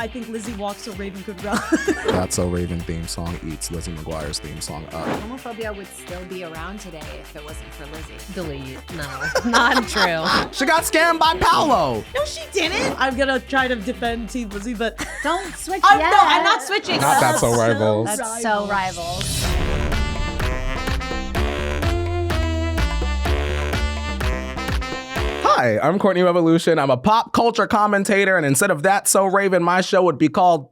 I think Lizzie walks so Raven could run. That's So Raven theme song eats Lizzie McGuire's theme song up. Homophobia would still be around today if it wasn't for Lizzie. Delete. No, not true. She got scammed by Paolo. No, she didn't. I'm gonna try to defend Team Lizzie, but Don't switch no, yet. I'm not switching. Not That's So Rivals. That's so rivals. Hi, I'm Courtney Revolution. I'm a pop culture commentator, and instead of That's So Raven, my show would be called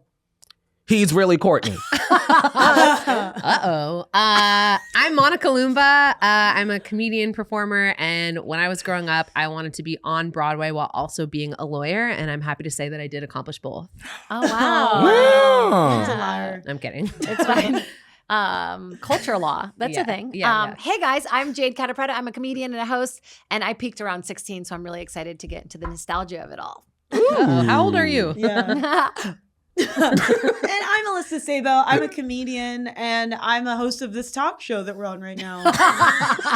He's Really Courtney. I'm Monica Lumba. I'm a comedian performer, and when I was growing up, I wanted to be on Broadway while also being a lawyer, and I'm happy to say that I did accomplish both. Oh, wow. Wow. That's a liar. I'm kidding. It's fine. Culture law. That's Yeah, a thing. yeah. Hey guys, I'm Jade Catapretta. I'm a comedian and a host, and I peaked around 16, so I'm really excited to get into the nostalgia of it all. Uh-oh. How old are you? Yeah. And I'm Alyssa Sabo. I'm a comedian, and I'm a host of this talk show that we're on right now.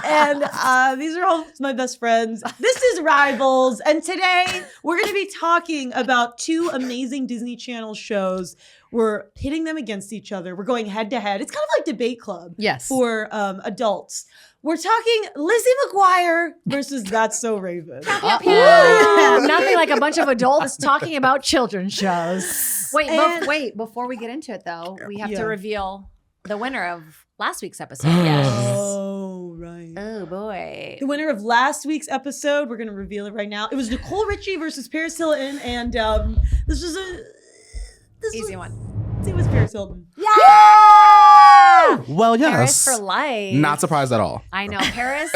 And these are all my best friends. This is Rivals, and today we're going to be talking about two amazing Disney Channel shows. We're pitting them against each other. We're going head to head. It's kind of like Debate Club Yes. for adults. We're talking Lizzie McGuire versus That's So Raven. Nothing like a bunch of adults talking about children's shows. Wait, before we get into it though, we have to reveal the winner of last week's episode. Oh, right. Oh boy. The winner of last week's episode, we're going to reveal it right now. It was Nicole Richie versus Paris Hilton, and this was Easy one. It was Paris Hilton. Yeah! Well, yes. Paris for life. Not surprised at all. I know. Paris,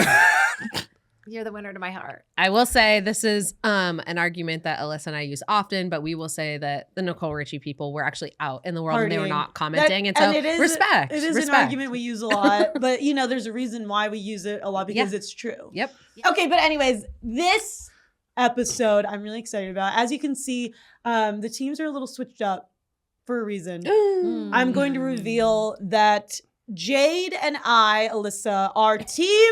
you're the winner to my heart. I will say this is an argument that Alyssa and I use often, but we will say that the Nicole Richie people were actually out in the world and they were Partying. not commenting. And so it is, respect. It is respect. an argument we use a lot, but there's a reason why we use it a lot because it's true. Yep. Okay, but anyways, this episode I'm really excited about. As you can see, the teams are a little switched up for a reason. I'm going to reveal that Jade and I, Alyssa, are team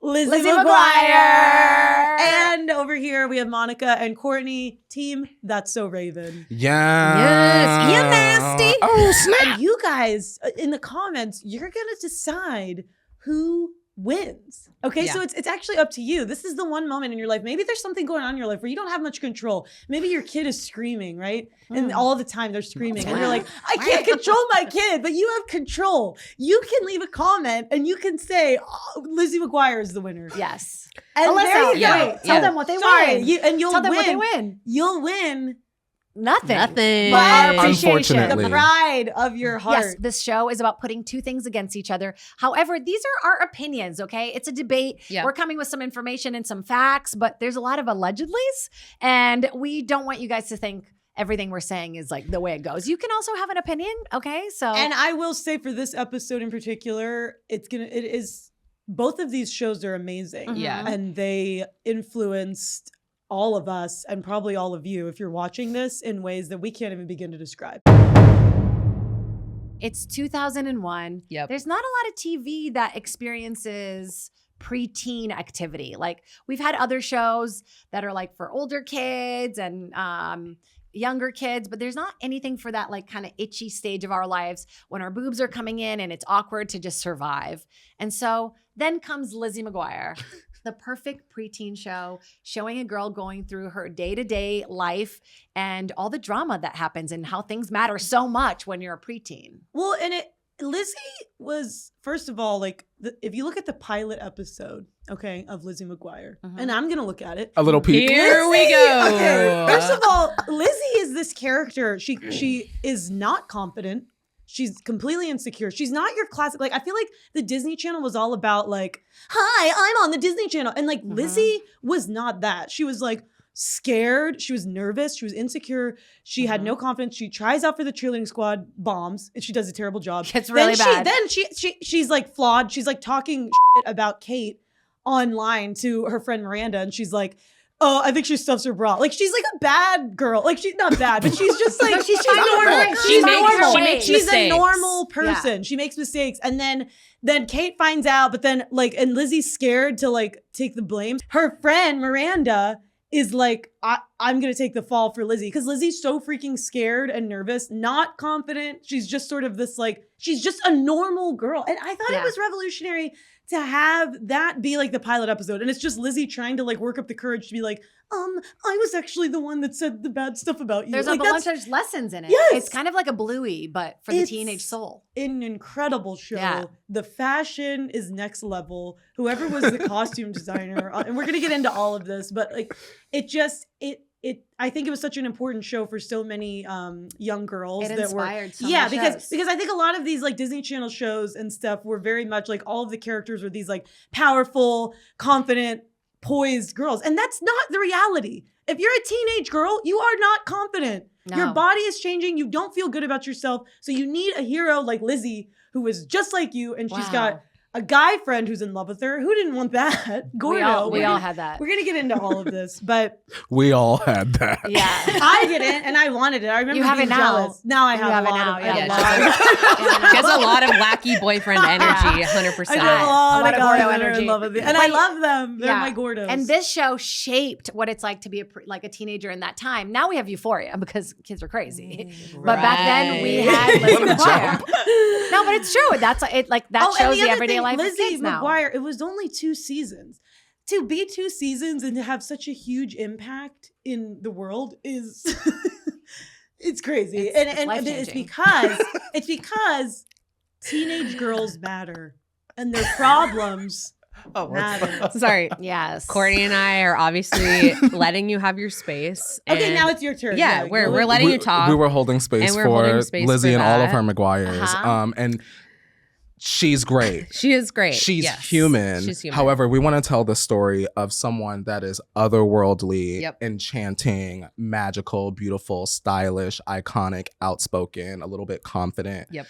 Lizzie McGuire. And over here we have Monica and Courtney, team That's So Raven. Yeah. Yes. You nasty. Oh, snap. And you guys, in the comments, you're going to decide who wins. Okay, Yeah. so it's actually up to you. This is the one moment in your life. Maybe there's something going on in your life where you don't have much control. Maybe your kid is screaming, right? And all the time they're screaming. And you're like, I can't control my kid, but you have control. You can leave a comment and you can say, Lizzie McGuire is the winner. Yes. And Alyssa, there you go. wait, tell them what they Sorry, win. you'll Tell them win. what they win. You'll win Nothing. Nothing. But our appreciation. Unfortunately. the pride of your heart. Yes, this show is about putting two things against each other. However, these are our opinions, okay? It's a debate. Yeah. We're coming with some information and some facts, but there's a lot of allegedlys, and we don't want you guys to think everything we're saying is like the way it goes. You can also have an opinion, okay? So And I will say for this episode in particular, it is both of these shows are amazing. Yeah. And they influenced all of us and probably all of you if you're watching this in ways that we can't even begin to describe. it's 2001. Yep. There's not a lot of TV that experiences preteen activity. Like we've had other shows that are like for older kids and younger kids, but there's not anything for that like kind of itchy stage of our lives when our boobs are coming in and it's awkward to just survive. And so then comes Lizzie McGuire, the perfect preteen show showing a girl going through her day-to-day life and all the drama that happens and how things matter so much when you're a preteen. Well, and Lizzie was, first of all, like, if you look at the pilot episode, okay, of Lizzie McGuire, and I'm going to look at it. A little peek. Here we go. Okay, first of all, Lizzie is this character. She is not confident. She's completely insecure. She's not your classic. Like, I feel like the Disney Channel was all about like, hi, I'm on the Disney Channel. And like Lizzie was not that. She was like scared. She was nervous. She was insecure. She had no confidence. She tries out for the cheerleading squad, bombs, and she does a terrible job. It's really bad. Then she's like flawed. She's like talking shit about Kate online to her friend Miranda. And she's like, oh, I think she stuffs her bra. Like, she's like a bad girl. Like, she's not bad, but she's just like, she's normal. She makes She's a mistakes. normal person. She makes mistakes. And then Kate finds out, but then like, and Lizzie's scared to like take the blame. Her friend Miranda is like, I'm going to take the fall for Lizzie. Because Lizzie's so freaking scared and nervous, not confident. She's just sort of this like, she's just a normal girl. And I thought it was revolutionary to have that be like the pilot episode. And it's just Lizzie trying to like work up the courage to be like, I was actually the one that said the bad stuff about you. There's like, a bunch of lessons in it. Yes. It's kind of like a Bluey, but for the teenage soul. An incredible show. Yeah. The fashion is next level. Whoever was the costume designer, and we're gonna get into all of this, but like I think it was such an important show for so many young girls. It that inspired were so many shows. because I think a lot of these like Disney Channel shows and stuff were very much like all of the characters were these like powerful, confident, poised girls, and that's not the reality. If you're a teenage girl, you are not confident. No. Your body is changing. You don't feel good about yourself. So you need a hero like Lizzie, who is just like you, and she's got a guy friend who's in love with her. Who didn't want that? Gordo. We all had that. We're going to get into all of this, but We all had that. Yeah. I didn't, and I wanted it. I remember You have being it now. jealous. Now I You have have a it lot now, of yeah. I have a Yeah, lot. She has a lot of wacky boyfriend energy, 100%. I know a lot A lot of of guys Gordo that are energy. in love with me, and I love them. They're Yeah. my Gordos. And this show shaped what it's like to be a teenager in that time. Now we have Euphoria because kids are crazy. But back then we had Lizzie What a McGuire. No, but it's true. That's it. Like that and shows the the other everyday thing, life of Lizzie kids now. McGuire, it was only 2 seasons. To be 2 seasons and to have such a huge impact in the world is it's crazy. It's and it's life-changing. because teenage girls matter and their problems matter. Sorry. Yes. Courtney and I are obviously letting you have your space. Okay, and now it's your turn. Yeah, we're letting you talk. We were holding space And we're for holding space Lizzie for and all of that. her McGuires. Uh-huh. And she's great. She is great. She's Yes. human. She's human. However, we want to tell the story of someone that is otherworldly, Yep. enchanting, magical, beautiful, stylish, iconic, outspoken, a little bit confident. Yep.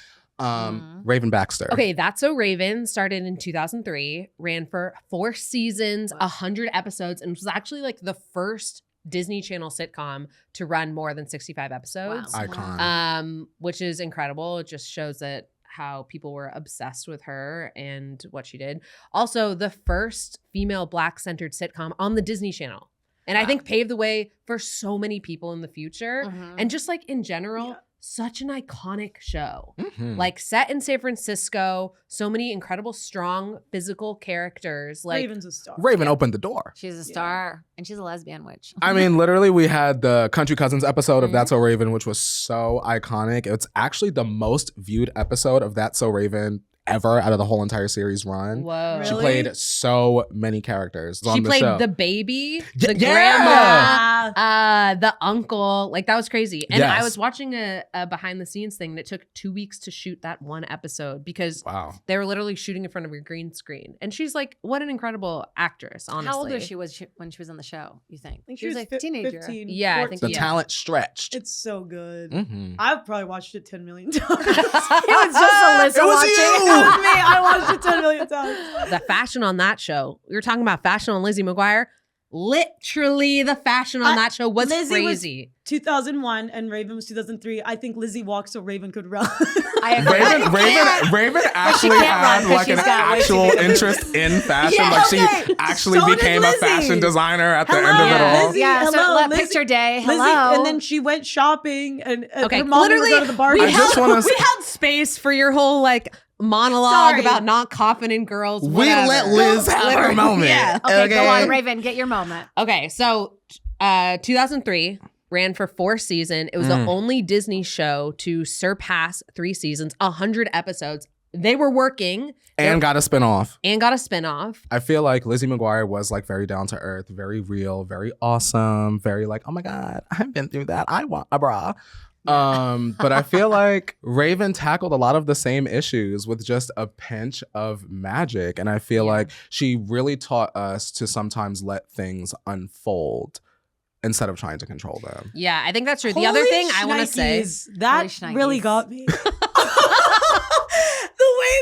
Raven Baxter. Okay, That's So Raven started in 2003, ran for 4 seasons, 100 episodes, and was actually like the first Disney Channel sitcom to run more than 65 episodes. Icon. Which is incredible. It just shows that how people were obsessed with her and what she did. Also, the first female Black-centered sitcom on the Disney Channel. And I think paved the way for so many people in the future. Mhm. And just like in general, such an iconic show. Mhm. Like set in San Francisco, so many incredible, strong, physical characters. Like Raven's a star. Raven opened the door. She's a star and she's a lesbian witch. I mean, literally, we had the Country Cousins episode of Mhm. That's So Raven, which was so iconic. It's actually the most viewed episode of That's So Raven ever out of the whole entire series run. whoa. Really? She played so many characters She on the played show. the baby, Yeah. the grandma, Ah, the uncle. Like that was crazy. And I Yes. was watching a behind the scenes thing that took 2 weeks to shoot that one episode because Wow. they were literally shooting in front of your green screen. And she's like, what an incredible actress, honestly. How old was she when she was on the show, you think? I think She was like a teenager. 15, Yeah, I 14. think The Yeah. talent stretched. It's so good. Mhm. I've probably watched it 10 million times. It was just Alyssa It was watching. you! That was me. I watched it 10 million times. The fashion on that show. We were talking about fashion on Lizzie McGuire. Literally, the fashion on that show was Lizzie was- crazy. 2001 and Raven was 2003. I think Lizzie walked so Raven could run. I agree. Raven actually can't had run 'cause like an she's got way too actual many- interest in fashion. Yeah, like okay. she actually So did became a Lizzie. fashion designer at the Hello, end of it Yeah. all. Lizzie. Yeah, so Hello, Lizzie, picture day. Hello. Lizzie, and then she went shopping and Okay, her mom would literally, go to the bar. we I just wanna held, we held space for your whole like monologue Sorry. about not confident girls. We whatever. let Liz have her Literally, moment. Yeah. Okay, go on, Raven. Get your moment. Okay, so 2003 ran for 4 seasons. It was the only Disney show to surpass 3 seasons, 100 episodes. They were working And got a spinoff. and got a spinoff. I feel like Lizzie McGuire was like very down to earth, very real, very awesome, very like, oh my God, I've been through that. I want a bra. But I feel like Raven tackled a lot of the same issues with just a pinch of magic. And I feel like she really taught us to sometimes let things unfold instead of trying to control them. Yeah, I think that's true. The other thing I want to say, that Holy really shnikes. got me. The way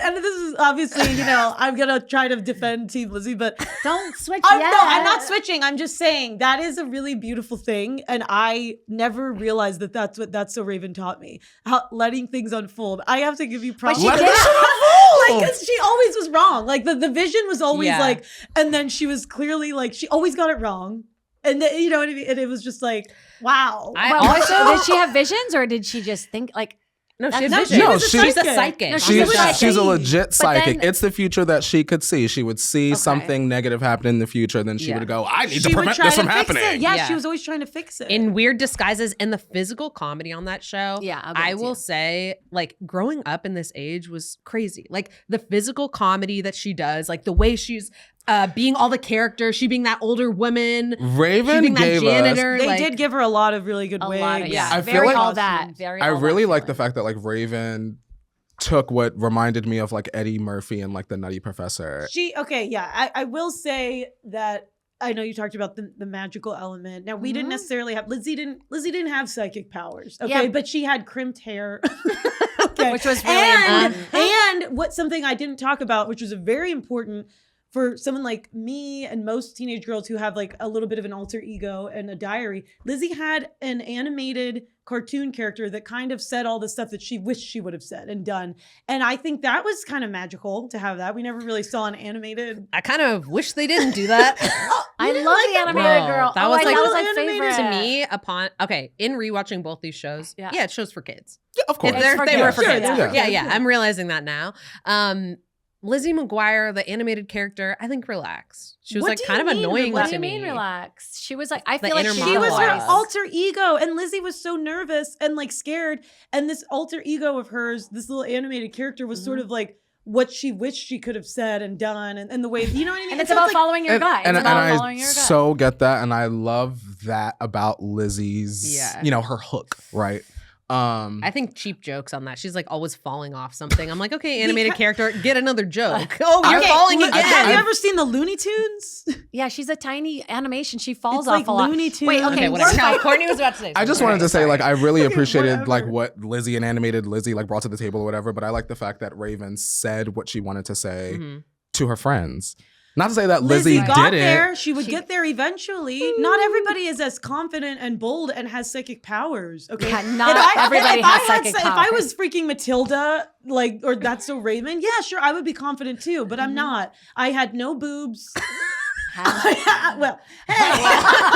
and this is obviously, I'm gonna try to defend Team Lizzie, but Don't switch no, yet. I'm not switching. I'm just saying that is a really beautiful thing, and I never realized that that's what That's So Raven taught me. How letting things unfold. I have to give you props. she did. Because she always was wrong. Like the vision was always Yeah. and then she was clearly she always got it wrong. And then, you know what I mean? And it was just wow. But also, did she have visions or did she just think No, she had No, vision. she was a she's a psychic. psychic. No, She's a legit psychic. then- It's the future that she could see. She would see something negative happen in the future, then she Yeah. would go, I need to She would prevent try this to from fix happening. it. Yeah, Yeah. she was always trying to fix it. in weird disguises, and the physical comedy on that show. Yeah, I'll give it I to will you. say, growing up in this age was crazy. Like the physical comedy that she does, like the way she's being all the characters, she being that older woman, she Raven being that gave us. janitor. they did give her a lot of really good a wigs. lot of Yeah. I very feel like- all that. Very. I all that really like the feeling. fact that Raven took what reminded me of Eddie Murphy and the Nutty Professor. I will say that I know you talked about the magical element. Now we didn't necessarily have Lizzie didn't have psychic powers. Okay, Yeah. but she had crimped hair. Okay. Which was really important. And what something I didn't talk about, which was very important for someone like me and most teenage girls who have a little bit of an alter ego and a diary, Lizzie had an animated cartoon character that kind of said all the stuff that she wished she would have said and done. And I think that was kind of magical to have that. We never really saw an animated. I kind of wish they didn't do that. I You didn't love like the that? animated Bro, girl. that Oh, was that like- was my animated favorite. to me, in rewatching both these shows, Yeah. it shows for kids. Yeah, of course. It's for They kids. were for Sure, kids. it's for Yeah, kids, yeah. yeah. I'm realizing that now. Lizzie McGuire, the animated character, I think relax. She was What do kind you of mean, annoying What to do you me. mean, relax? She was I The feel like inner She was her monologue. alter ego, and Lizzie was so nervous and scared. And this alter ego of hers, this little animated character, was sort of what she wished she could have said and done, and the way, you know what I mean? And it's So about following your gut. And It's about I following your gut. so get that, and I love that about Lizzie's, Yeah. her hook, right? I think cheap jokes on that. She's always falling off something. I'm like, okay, animated character, get another joke. Oh, you're Okay, falling Look, again. have you ever seen the Looney Tunes? Yeah, she's a tiny animation. She falls It's off like a lot. Looney Tunes. Wait, okay, Okay, we're whatever. fight- No, Courtney was about to say. I just something. wanted to say, Sorry. I really appreciated Whatever. what Lizzie and animated Lizzie brought to the table or whatever. But I like the fact that Raven said what she wanted to say Mhm. to her friends. Not to say that Lizzie got didn't. there. She would get there eventually. Not everybody is as confident and bold and has psychic powers. Okay, Yeah, not everybody has psychic If I powers. was freaking Matilda, or That's So Raven, yeah, sure, I would be confident too. But I'm not. I had no boobs. Well, hey.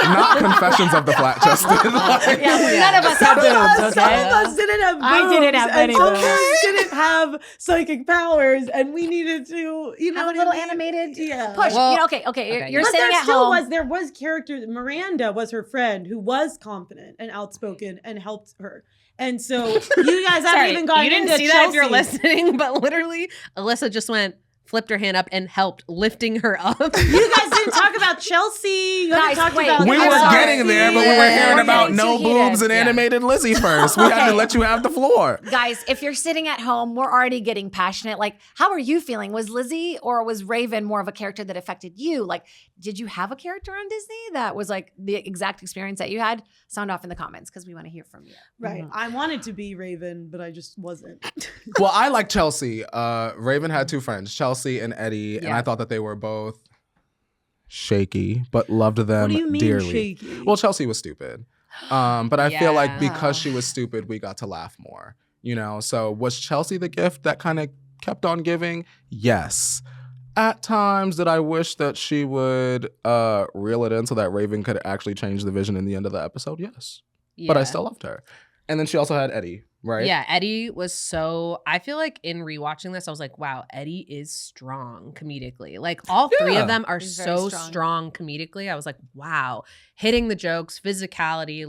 Not Confessions of the Flat Chested. Yeah, none of us have boobs, Some okay? of us didn't have boobs. I didn't have and any some of boobs. us didn't have psychic powers, and we needed to, Have what a little I mean? animated Yeah. push. Well, Okay. You're But sitting there at still home. there was character. Miranda was her friend who was confident and outspoken and helped her. And so you guys haven't Sorry, even gotten you didn't into see Chelsea. that if you're listening, but literally, Alyssa just flipped her hand up and helped lifting her up. You guys didn't talk about Chelsea. You haven't Guys, talked wait. about. We I'm were sorry. getting there, but we were Yeah. hearing We're about getting no too boobs heated. and animated Lizzie first. We had to let you have the floor. Guys, if you're sitting at home, we're already getting passionate. How are you feeling? Was Lizzie or was Raven more of a character that affected you? Did you have a character on Disney that was the exact experience that you had? Sound off in the comments because we want to hear from you. Right. I wanted to be Raven, but I just wasn't. Well, I like Chelsea. Raven had two friends, Chelsea and Eddie, and Yeah. I thought that they were both shaky, but loved them What do you mean dearly. shaky? Well, Chelsea was stupid. But I feel like Yeah. because she was stupid, we got to laugh more. So was Chelsea the gift that kind of kept on giving? Yes. At times did I wish that she would reel it in so that Raven could actually change the vision in the end of the episode? Yes. But I still loved her. And then she also had Eddie, right? Yeah, Eddie was I feel like in rewatching this, I was like, wow, Eddie is strong comedically. All three Yeah. of them are He's very so strong. strong comedically. I was like, wow, hitting the jokes, physicality.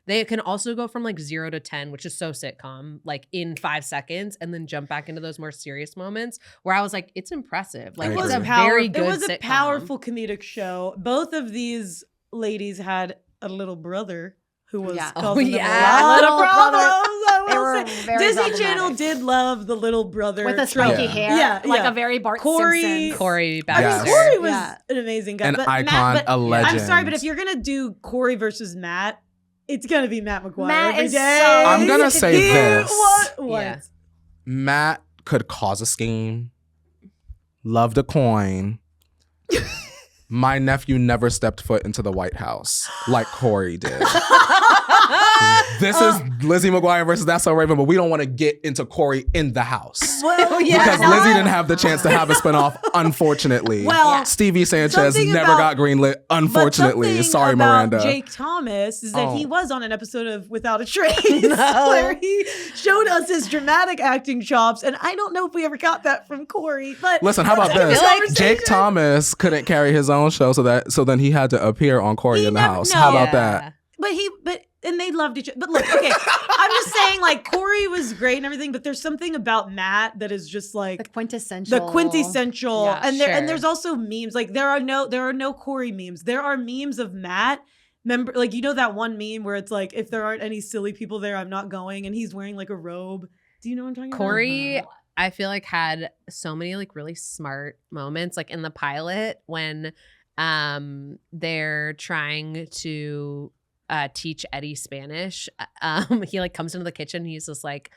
They can also go from 0 to 10, which is so sitcom, in 5 seconds, and then jump back into those more serious moments where I was like, it's impressive. I It's agree. a very good It was a sitcom. powerful comedic show. Both of these ladies had a little brother who was Yeah. causing them yeah. a lot Little of brother. problems. I They will were say. very Disney problematic. Channel did love the little brother With the trope. spiky Yeah. hair. Yeah, yeah. A very Bart Corey- Simpson. Corey I mean, Baxter. Yes. Corey was Yeah. an amazing guy. An but icon, Matt, a legend. I'm sorry, but if you're gonna do Corey versus Matt, it's gonna be Matt McGuire Matt every is day. so- I'm gonna say He- this. What? Yeah. Matt could cause a scheme, loved a coin. My nephew never stepped foot into the White House like Corey did. This is Lizzie McGuire versus That's So Raven, but we don't want to get into Corey in the house. Well, Because Lizzie didn't have the chance to have a spinoff, unfortunately. Well, Stevie Sanchez something never about- got greenlit, unfortunately. But Sorry, something about Miranda. Jake Thomas is that he Oh. was on an episode of Without a Trace where he showed us his dramatic acting chops, and I don't know if we ever got that from Corey. But Listen, how about this? Conversation. Jake Thomas couldn't carry his own show, so then he had to appear on Corey He in the never- House. no. How about that? And they loved each other. But look, okay, I'm just saying, like, Corey was great and everything, but there's something about Matt that is just like The quintessential. Yeah, and sure. there's also memes. Like there are no Corey memes. There are memes of Matt. Remember, like, you know that one meme where it's like, if there aren't any silly people there, I'm not going, and he's wearing like a robe. Do you know what I'm talking Corey, about? I feel like had so many like really smart moments, like in the pilot when they're trying to teach Eddie Spanish. He like comes into the kitchen. He's just like,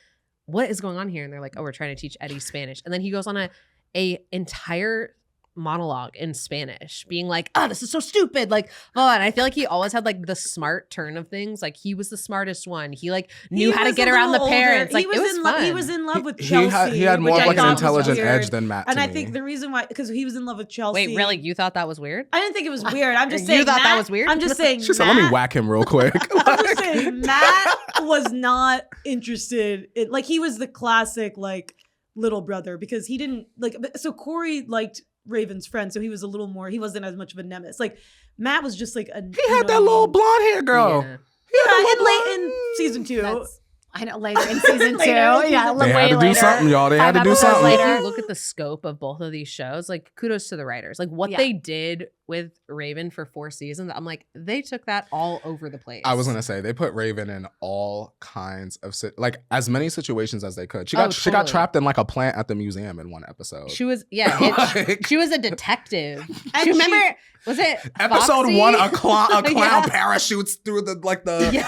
"What is going on here?" And they're like, "Oh, we're trying to teach Eddie Spanish." And then he goes on a entire monologue in Spanish, being like, "Oh, this is so stupid!" Like, oh, and I feel like he always had like the smart turn of things. Like he was the smartest one. He like knew He how to was get a around the little older. parents. Like he was it was in fun. he was in love with He Chelsea. had more which of I like an thought was intelligent weird. edge than Matt. And to I me. think the reason why, because he was in love with Chelsea. Wait, really? You thought that was weird? I didn't think it was weird. I'm just You saying. thought that Matt- was weird? I'm just saying. She said, "Let me Matt- whack him real quick." I'm just saying, Matt was not interested in, like, he was the classic, like, little brother because he didn't, like, so Corey liked Raven's friend, so he was a little more, he wasn't as much of a nemesis. Like, Matt was just like a. He had that little blonde hair girl. Yeah. Yeah, in season 2. I know, later in season 2. Later in season Yeah, two. They way had to do later. something, y'all. They had to 5 do episodes something. later. If you look at the scope of both of these shows, like kudos to the writers. Like what Yeah. they did with Raven for 4 seasons, I'm like, they took that all over the place. I was gonna say they put Raven in all kinds of like as many situations as they could. She Oh, got totally. trapped in like a plant at the museum in one episode. She was Like- she was a detective. And Do you remember? Was it Episode Foxy? 1, a clown Yeah. parachutes through the Yeah.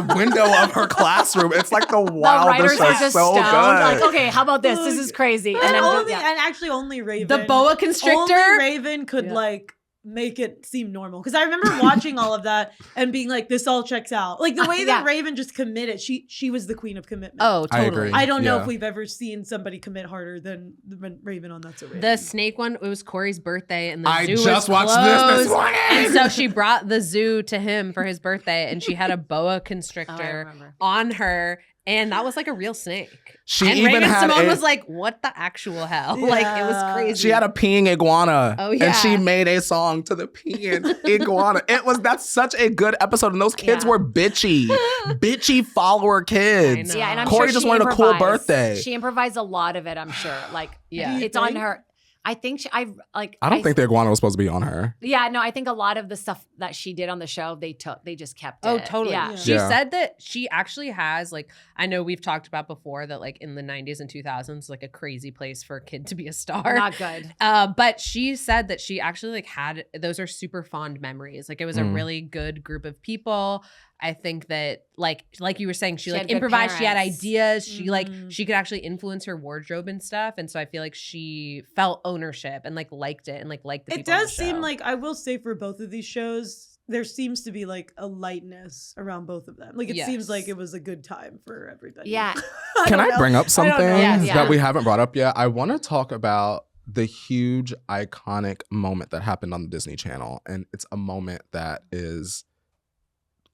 the window of her classroom. It's like the The wildest writers show. are just So stoned. Like, good. okay, how about this? This is crazy. And, And then only, yeah. and actually only Raven. The boa constrictor. Only Raven could, Yeah. like, make it seem normal. Because I remember watching all of that and being like, this all checks out. Like, the way that Yeah. Raven just committed, she was the queen of commitment. Oh, I totally. agree. I don't know Yeah. if we've ever seen somebody commit harder than Raven on That's So Raven. The snake one, it was Corey's birthday, and the I zoo just was watched closed. this morning. And so she brought the zoo to him for his birthday, and she had a boa Oh, I constrictor remember. on her, and that was like a real snake. She and even had Raven-Symoné a- was like, "What the actual hell?" Like it was Yeah. crazy. She had a peeing iguana. Oh, And yeah. she made a song to the peeing iguana. That's such a good episode. And those kids Yeah. were bitchy follower kids. I know. Yeah, and I'm Corey sure just she wanted a cool improvised. birthday. She improvised a lot of it, I'm sure. Like, Yeah. Do you it's on think? her. I think I don't think the iguana was supposed to be on her. Yeah, no, I think a lot of the stuff that she did on the show, they just kept it. Oh, totally. Yeah. She Yeah. said that she actually has, like, I know we've talked about before that, like, in the 90s and 2000s, like, a crazy place for a kid to be a star. Not good. But she said that she actually, like, had, those are super fond memories. Like, it was a Mm. really good group of people. I think that, like you were saying, she She had like good improvised. She had parents. ideas. She like Mhm. she could actually influence her wardrobe and stuff. And so I feel like she felt ownership and like liked it and like liked the it people on does the seem show. like, I will say, for both of these shows, there seems to be like a lightness around both of them. Like, it seems Yes. like it was a good time for everybody. Yeah. Can don't I know. bring up something Yeah, yeah. that we haven't brought up yet? I want to talk about the huge iconic moment that happened on the Disney Channel. And it's a moment that is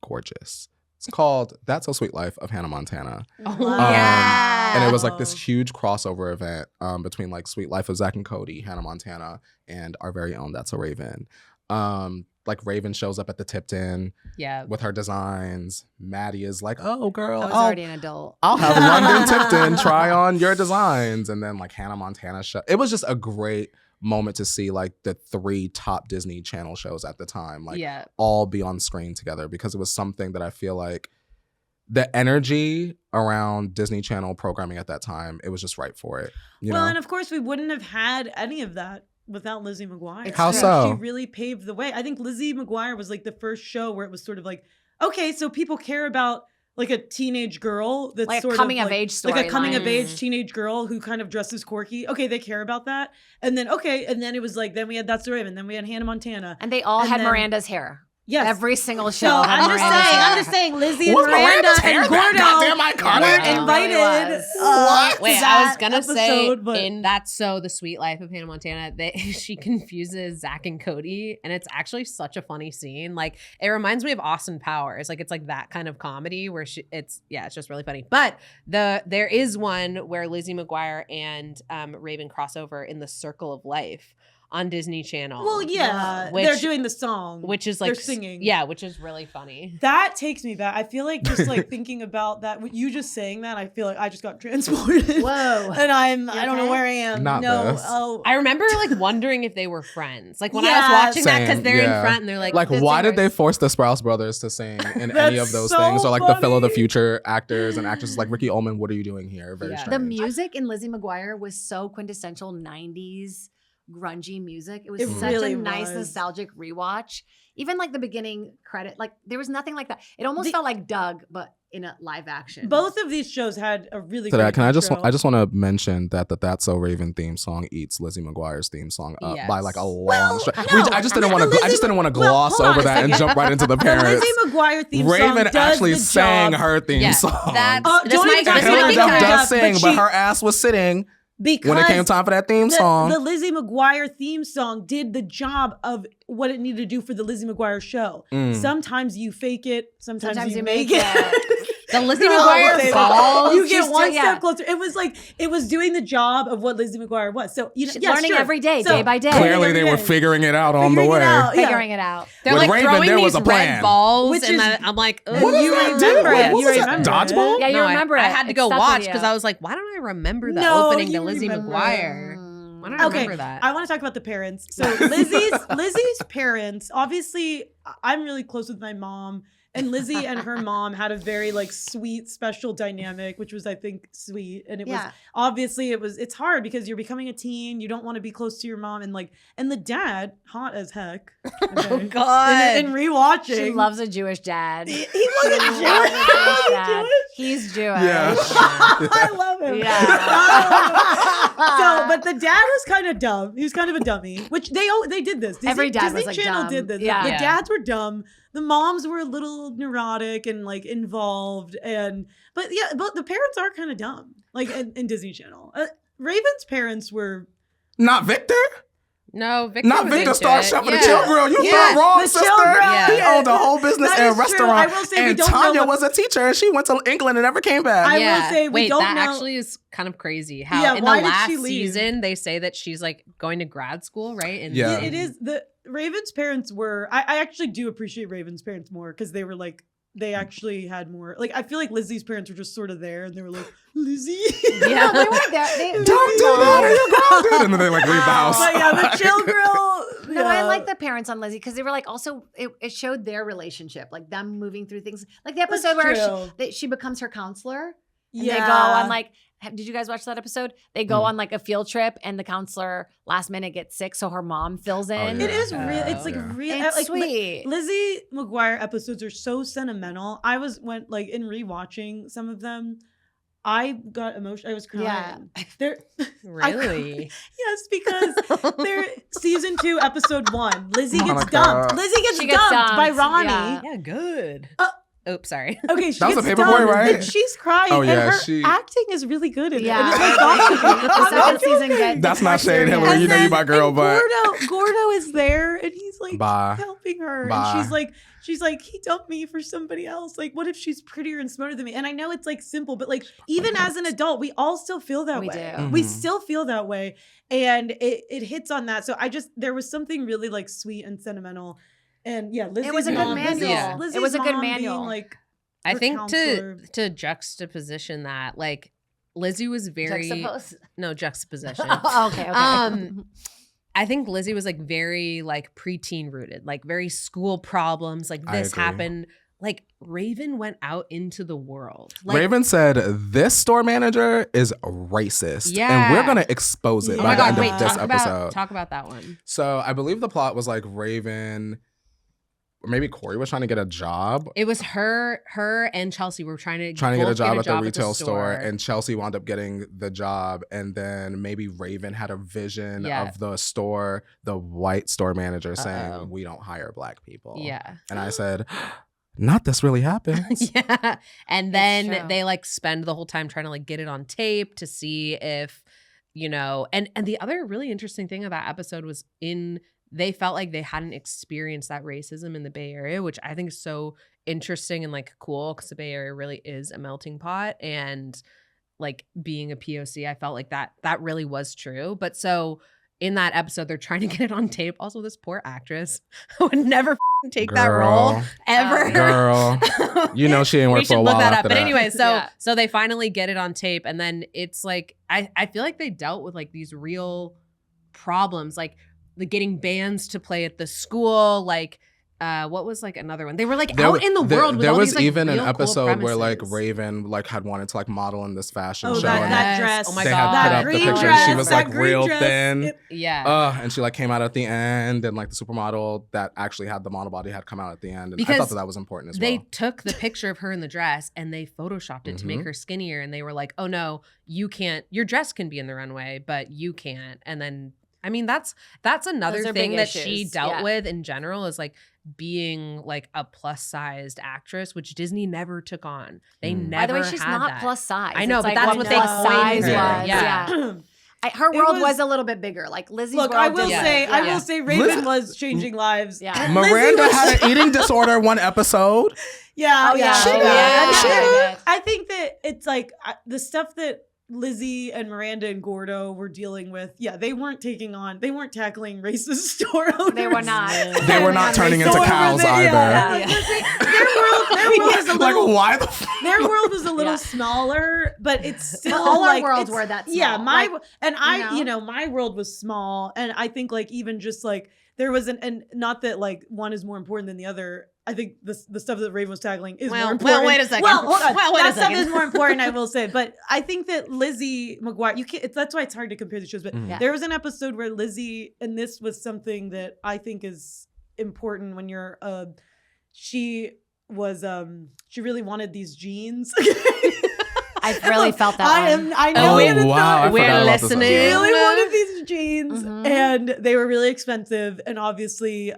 gorgeous. It's called That's So Sweet Life of Hannah Montana. Oh, yeah. And it was like this huge crossover event between like Sweet Life of Zach and Cody, Hannah Montana, and our very own That's So Raven. Like Raven shows up at the Tipton yeah. with her designs. Maddie is like, "Oh girl, I was already an adult. I'll have London Tipton try on your designs." And then like Hannah Montana show. It was just a great moment to see like the 3 top Disney Channel shows at the time, like yeah. all be on screen together, because it was something that I feel like the energy around Disney Channel programming at that time, it was just right for it. You Well, know? and of course, we wouldn't have had any of that without Lizzie McGuire. It's How true. so? She really paved the way. I think Lizzie McGuire was like the first show where it was sort of like, okay, so people care about like a teenage girl that's Like a sort coming of of age story. like a coming of line. age teenage girl who kind of dresses quirky. Okay, they care about that. And then it was like, then we had That's the Raven, then we had Hannah Montana. And they all And had then- Miranda's hair. Yes. Every single show. So had I'm just Miranda's saying, hair. Lizzie and Was Miranda Miranda's hair and that goddamn Gordo iconic? were It really invited. was. What? Wait, I that was gonna say episode, but- in That's So the Sweet Life of Hannah Montana that she confuses Zach and Cody, and it's actually such a funny scene. Like it reminds me of Austin Powers. Like it's like that kind of comedy where it's just really funny. But there is one where Lizzie McGuire and Raven crossover in the Circle of Life on Disney Channel. Well, yeah, Which- they're doing the song, which is like they're singing. Yeah, which is really funny. That takes me back. I feel like just like thinking about that, with you just saying that, I feel like I just got transported. Whoa. And I don't okay? know where I am. Not no. this. Oh, I remember like wondering if they were friends. Like when I Yeah, was watching that because Same, they're yeah. in front and they're like, Like, the why did they singers. force the Sprouse brothers to sing in any That's of those so things? Or like the Phil of the funny. Future actors and actresses like Ricky Ullman, what are you doing here? Very Yeah. The strange. music in Lizzie McGuire was so quintessential 90s grungy music. It was It such really a nice was. nostalgic rewatch. Even like the beginning credit, like there was nothing like that. It almost The- felt like Doug, but in a live action. both of these shows had a really To great that, can I just intro. want to mention that the That's So Raven theme song eats Lizzie McGuire's theme song up by like a Yes. long stretch. no, I just didn't the want to. I Lizzie just didn't want to well, gloss hold on over a that and second. jump right into the The parents. Lizzie McGuire theme song Raven does actually the sang job her theme Yeah, song. that's- this don't might- even talk this about might Hillary be Duff correct. does sing, but she- her ass was sitting because when it came time for that theme song. The Lizzie McGuire theme song did the job of what it needed to do for the Lizzie McGuire show. Mm. Sometimes you fake it, sometimes you make it. it. The Lizzie No, McGuire they- balls. You get She's one still- step yeah. closer. It was like it was doing the job of what Lizzie McGuire was. So you know, She's yeah, learning sure. every day, So, day by day. Clearly, they were every day. figuring it out on the Figuring it way. out, yeah. Figuring it out. They're With like Raven, throwing there these was a plan. red balls, Which and is- then I'm like, And ugh. What is you that? remember What it. was You that? remember Dodgeball? it. Yeah, you No, remember I it. had to It go stuck watch with you. because I was like, why don't I remember the No, opening to you Lizzie remember. McGuire? Why don't I Okay, remember that? I want to talk about the parents. So Lizzie's parents, obviously, I'm really close with my mom, and Lizzie and her mom had a very like sweet, special dynamic, which was I think sweet. And it was Yeah. obviously it's hard because you're becoming a teen, you don't want to be close to your mom, and the dad, hot as heck. Okay? God. In rewatching, She loves a Jewish dad. He She wasn't loves Jewish. a Jewish He dad. was He's Jewish. Yeah. I love him. So, but the dad was kind of dumb. He was kind of a dummy, which they did this. Every dad Disney was, like, Channel dumb. did this. Yeah. The Yeah. dads were dumb. The moms were a little neurotic and like involved, but the parents are kind of dumb, like in Disney Channel. Raven's parents were Not Victor? No, Victor Not was Victor into Star it. Chef of the Yeah. Chill Grill. You Yeah. thought wrong, The sister. Chill Grill, Yeah. He yeah. owned a whole business That and is true. restaurant. I will say we and don't know Tanya what- was a teacher and she went to England and never came back. I will say we Wait, don't that know- actually is kind of crazy. How Yeah, in the why did last she leave? season they say that she's like going to grad school, right? And Yeah. It is the Raven's parents were. I actually do appreciate Raven's parents more because they were like they actually had more. Like I feel like Lizzie's parents were just sort of there and they were like Lizzie. No, they weren't there. Don't do that or you're grounded. And then they like leave the house. But yeah, the chill girl. No, I yeah. like the parents on Lizzie because they were like also it showed their relationship, like them moving through things. Like the That's episode where true. she becomes her counselor. And Yeah. they go on like, did you guys watch that episode? They go Mm. on like a field trip and the counselor last minute gets sick. So her mom fills in. yeah. It is real. It's like Yeah. real. It's like sweet. Lizzie McGuire episodes are so sentimental. I went like in rewatching some of them. I got emotional. I was crying. Yeah. They're really. yes, because they're season 2, episode 1. Lizzie gets Monica. dumped. Lizzie gets She gets dumped by dumped, Ronnie. yeah. Yeah, good. Oops, sorry. Okay, she That was gets the Paperboy, dumped, right? And she's crying. Oh, yeah, and her she- acting is really good in Yeah. it. And it's like gossipy. The I'm not second season joking. gets That's not more shade, serious. Hillary. And You know you then- my girl, and but Gordo is there, and he's like Bye. helping her, Bye. and she's like, he dumped me for somebody else. Like, what if she's prettier and smarter than me? And I know it's like simple, but like even as an adult, we all still feel that We way. do. We Mhm. still feel that way, and it hits on that. So there was something really like sweet and sentimental, and yeah, Lizzie's It was a good mom, manual. Yeah. Lizzie's It was a good mom being, manual. like, I her think counselor. to juxtaposition that, like Lizzie was very Juxtapose. no juxtaposition. Okay. I think Lizzie was like very like preteen rooted, like very school problems, like I this agree. happened. Like Raven went out into the world. Like, Raven said this store manager is racist. And Yeah. we're going to expose it Oh by my the God, end wait, of this talk episode. talk about that one. So I believe the plot was like Raven maybe Corey was trying to get a job. It was her and Chelsea were trying to Get a both job at the retail the store, and Chelsea wound up getting the job, and then maybe Raven had a vision of the store, the white store manager saying, "We don't hire black people." Yeah. And I said, not this really happens. Yeah. And then they like spend the whole time trying to like get it on tape to see if, you know, and the other really interesting thing of that episode was they felt like they hadn't experienced that racism in the Bay Area, which I think is so interesting and like cool because the Bay Area really is a melting pot. And like being a POC, I felt like that really was true. But so in that episode, they're trying to get it on tape. Also, this poor actress would never take that role ever. Girl, you know she ain't work for a while after But that. anyway, so they finally get it on tape, and then it's like I feel like they dealt with like these real problems, like the getting bands to play at the school, like what was like another one? They were like out in the world. There with all was these, like, even an real cool episode where like premises. Raven like had wanted to like model in this fashion Oh, show. that and dress. Oh my they god, had put up the green picture. dress, She was that like green real dress. thin. Yeah. And she like came out at the end, and like the supermodel that actually had the model body had come out at the end, and I Because thought that was important as They well. took the picture of her in the dress and they photoshopped it to make her skinnier, and they were like, "Oh no, you can't. Your dress can be in the runway, but you can't." And then I mean, that's another Those are thing big that she issues. dealt Yeah. with in general, is like being like a plus sized actress, which Disney never took on. They never. By the way, she's had not that. plus size. I know, It's but like that's what what they plus size coined her. was. Yeah. Her world was- was a little bit bigger. Like Lizzie's Look, world. I will didn't. say, Yeah. I will say, Raven was changing lives. Yeah. And Miranda Lizzie was- had an eating disorder one episode. Yeah, Oh, yeah. She Oh, did. yeah. And She did. I think that it's like the stuff that Lizzie and Miranda and Gordo were dealing with. Yeah, they weren't tackling racist store owners. They were not. They were not turning into Over cows there, either. yeah. Their world was a Like, little. why the Their world was a little Yeah. smaller, but it's still Well, all our like, worlds it's- were that small. Yeah, you know? my world was small, and I think like even just like there was and not that like one is more important than the other. I think the stuff that Raven was tackling is more important. Well, wait a second. Well, hold on. Well, wait a That stuff second. is more important, I will say. But I think that Lizzie McGuire, you can't. That's why it's hard to compare the shows. But Mm. Yeah. there was an episode where Lizzie, and this was something that I think is important when you're. She really wanted these jeans. I really felt that one. I know. Oh, and it's wow, not- I We're forgot about this listening. she episode. really wanted these jeans, Mhm. and they were really expensive. And obviously,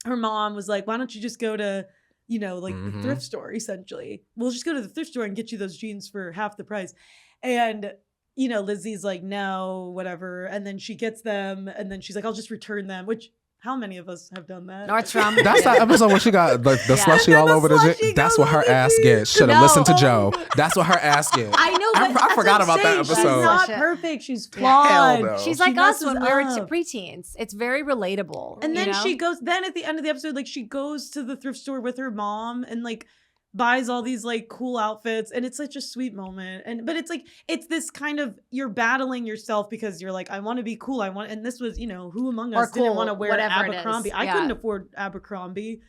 her mom was like, "Why don't you just go to, the thrift store? Essentially, we'll just go to the thrift store and get you those jeans for half the price." And Lizzie's like, "No, whatever." And then she gets them, and then she's like, "I'll just return them." Which, how many of us have done that? Nordstrom. That's that episode where she got the Yeah. slushy And all then over the the slushy gym. That's goes what her on the ass jeans. gets. Should have No. listened to Oh. Joe. That's what her ass gets. I know, I but that's forgot what I'm about that saying. She's episode. not Shit. perfect. She's Hell flawed. no. She's She like us messes when we were up. preteens. It's very relatable. And then you know? she goes, then at the end of the episode, like she goes to the thrift store with her mom and like buys all these like cool outfits. And it's such a sweet moment. But it's like, it's this kind of, you're battling yourself because you're like, I want to be cool. And this was, who among us didn't cool, want to wear whatever it is. Abercrombie? I Yeah. couldn't afford Abercrombie.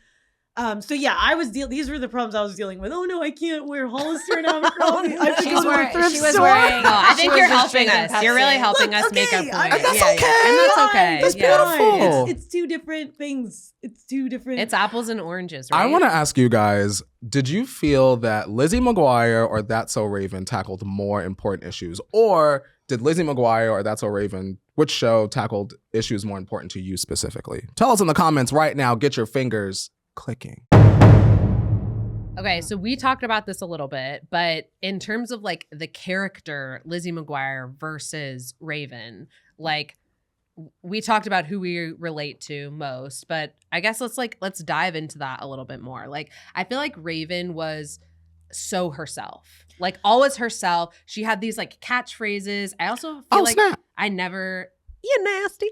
So yeah, these were the problems I was dealing with. Oh no, I can't wear Hollister and Abercrombie. I have to She's go to a wearing- thrift she was store. wearing- No, I She think was you're just helping drinking us. You're really Pepsi. helping Look, us make our okay, point. that's okay. And that's Fine. okay. That's Yeah. beautiful. It's two different things. It's two different. It's apples and oranges, right? I want to ask you guys, did you feel that Lizzie McGuire or That's So Raven tackled more important issues? Or did Lizzie McGuire or That's So Raven, which show tackled issues more important to you specifically? Tell us in the comments right now. Get your fingers clicking. Okay, so we talked about this a little bit, but in terms of like the character Lizzie McGuire versus Raven, like we talked about who we relate to most, but I guess let's dive into that a little bit more. Like I feel like Raven was so herself. Like always herself. She had these like catchphrases. I also feel like snap. I never you nasty.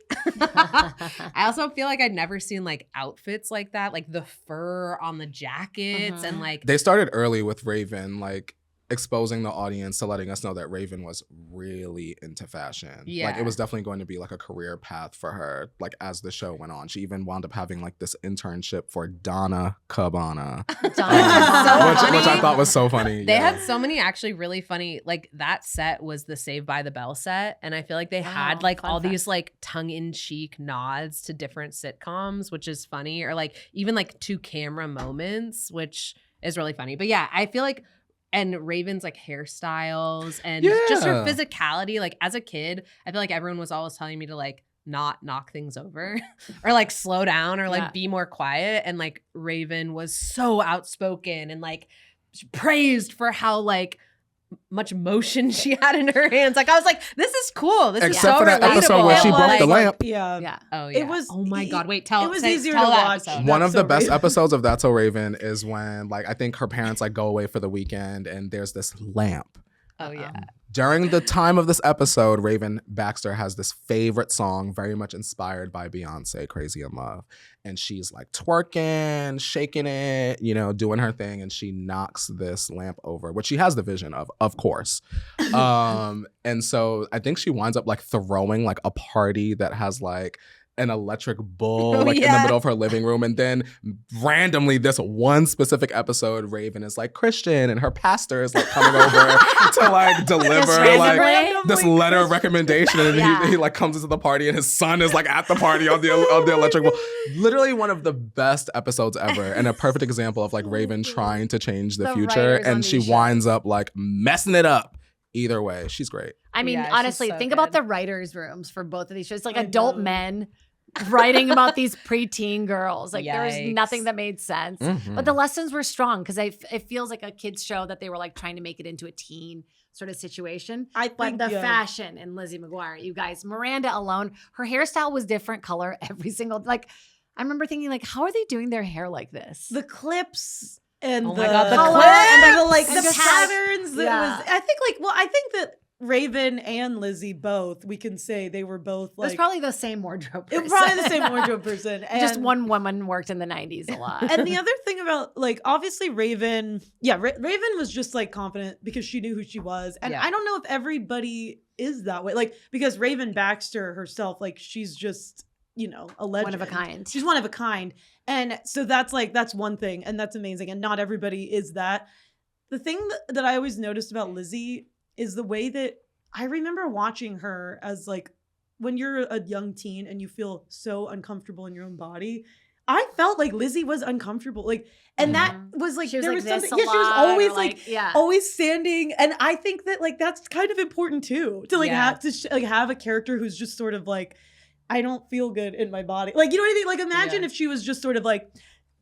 I also feel like I'd never seen like outfits like that, like the fur on the jackets and like They started early with Raven, like exposing the audience to letting us know that Raven was really into fashion. Like Yeah. it was definitely going to be like a career path for her, like as the show went on. She even wound up having like this internship for Donna Cabana. Donna's so Which I funny. thought was so funny. They yeah. had so many actually really funny, like that set was the Saved by the Bell set. And I feel like they had like fun all fact. these like tongue-in-cheek nods to different sitcoms, which is funny. Or like even like to camera moments, which is really funny. But yeah, I feel like and Raven's like hairstyles and just her Yeah. physicality. Like as a kid, I feel like everyone was always telling me to like not knock things over or like slow down or like Yeah. be more quiet. And like Raven was so outspoken and like praised for how like much motion she had in her hands. Like I was like, this is cool. This Except is so for that relatable. episode where she It broke was the like- lamp. Yeah. Yeah. Oh yeah. It was. Oh my god! Wait, tell. It was say- easier tell to that watch. episode. One of That's the so best Raven. episodes of That's So Raven is when, like, I think her parents like go away for the weekend, and there's this lamp. Oh yeah. During the time of this episode, Raven Baxter has this favorite song, very much inspired by Beyonce, "Crazy in Love," and she's like twerking, shaking it, you know, doing her thing, and she knocks this lamp over, which she has the vision of course. And so I think she winds up like throwing like a party that has like an electric bull Oh, like in the yeah. middle of her living room, and then randomly this one specific episode Raven is like Christian and her pastor is like coming over to like deliver like randomly. this letter of recommendation, and Yeah. he like comes into the party and his son is like at the party on the electric bull. Literally one of the best episodes ever, and a perfect example of like Raven trying to change the The future, writers on and she these winds up like messing it up. Either way, she's great. I mean, Yeah, she's honestly, so think about good. the writers' rooms for both of these shows. Like I adult know. men writing about these preteen girls. Like there was Yikes. nothing that made sense. Mhm. But the lessons were strong because it feels like a kid's show that they were like trying to make it into a teen sort of situation. I But think the yeah. fashion in Lizzie McGuire, you guys, Miranda alone, her hairstyle was different color every single like. I remember thinking like, how are they doing their hair like this? the clips and Oh the my God, the color clips! and the like And the just- patterns. That Yeah. was. I think like well, I think that Raven and Lizzie both. We can say they were both it was like probably the same wardrobe. it was person. probably the same wardrobe person. Just And- one woman worked in the 90s a lot. And the other thing about like obviously Raven, Raven was just like confident because she knew who she was, and Yeah. I don't know if everybody is that way. Like because Raven Baxter herself, like she's just a legend, One of a kind. She's one of a kind, and so that's one thing, and that's amazing. And not everybody is that. The thing that I always noticed about Lizzie is the way that I remember watching her as like when you're a young teen and you feel so uncomfortable in your own body. I felt like Lizzie was uncomfortable, like, and that was like she was there like was this something. a Yeah, she was lot, always or, like yeah. always standing, and I think that like that's kind of important too to like Yeah. have to like have a character who's just sort of like I don't feel good in my body, like you know what I mean. Like imagine Yeah. if she was just sort of like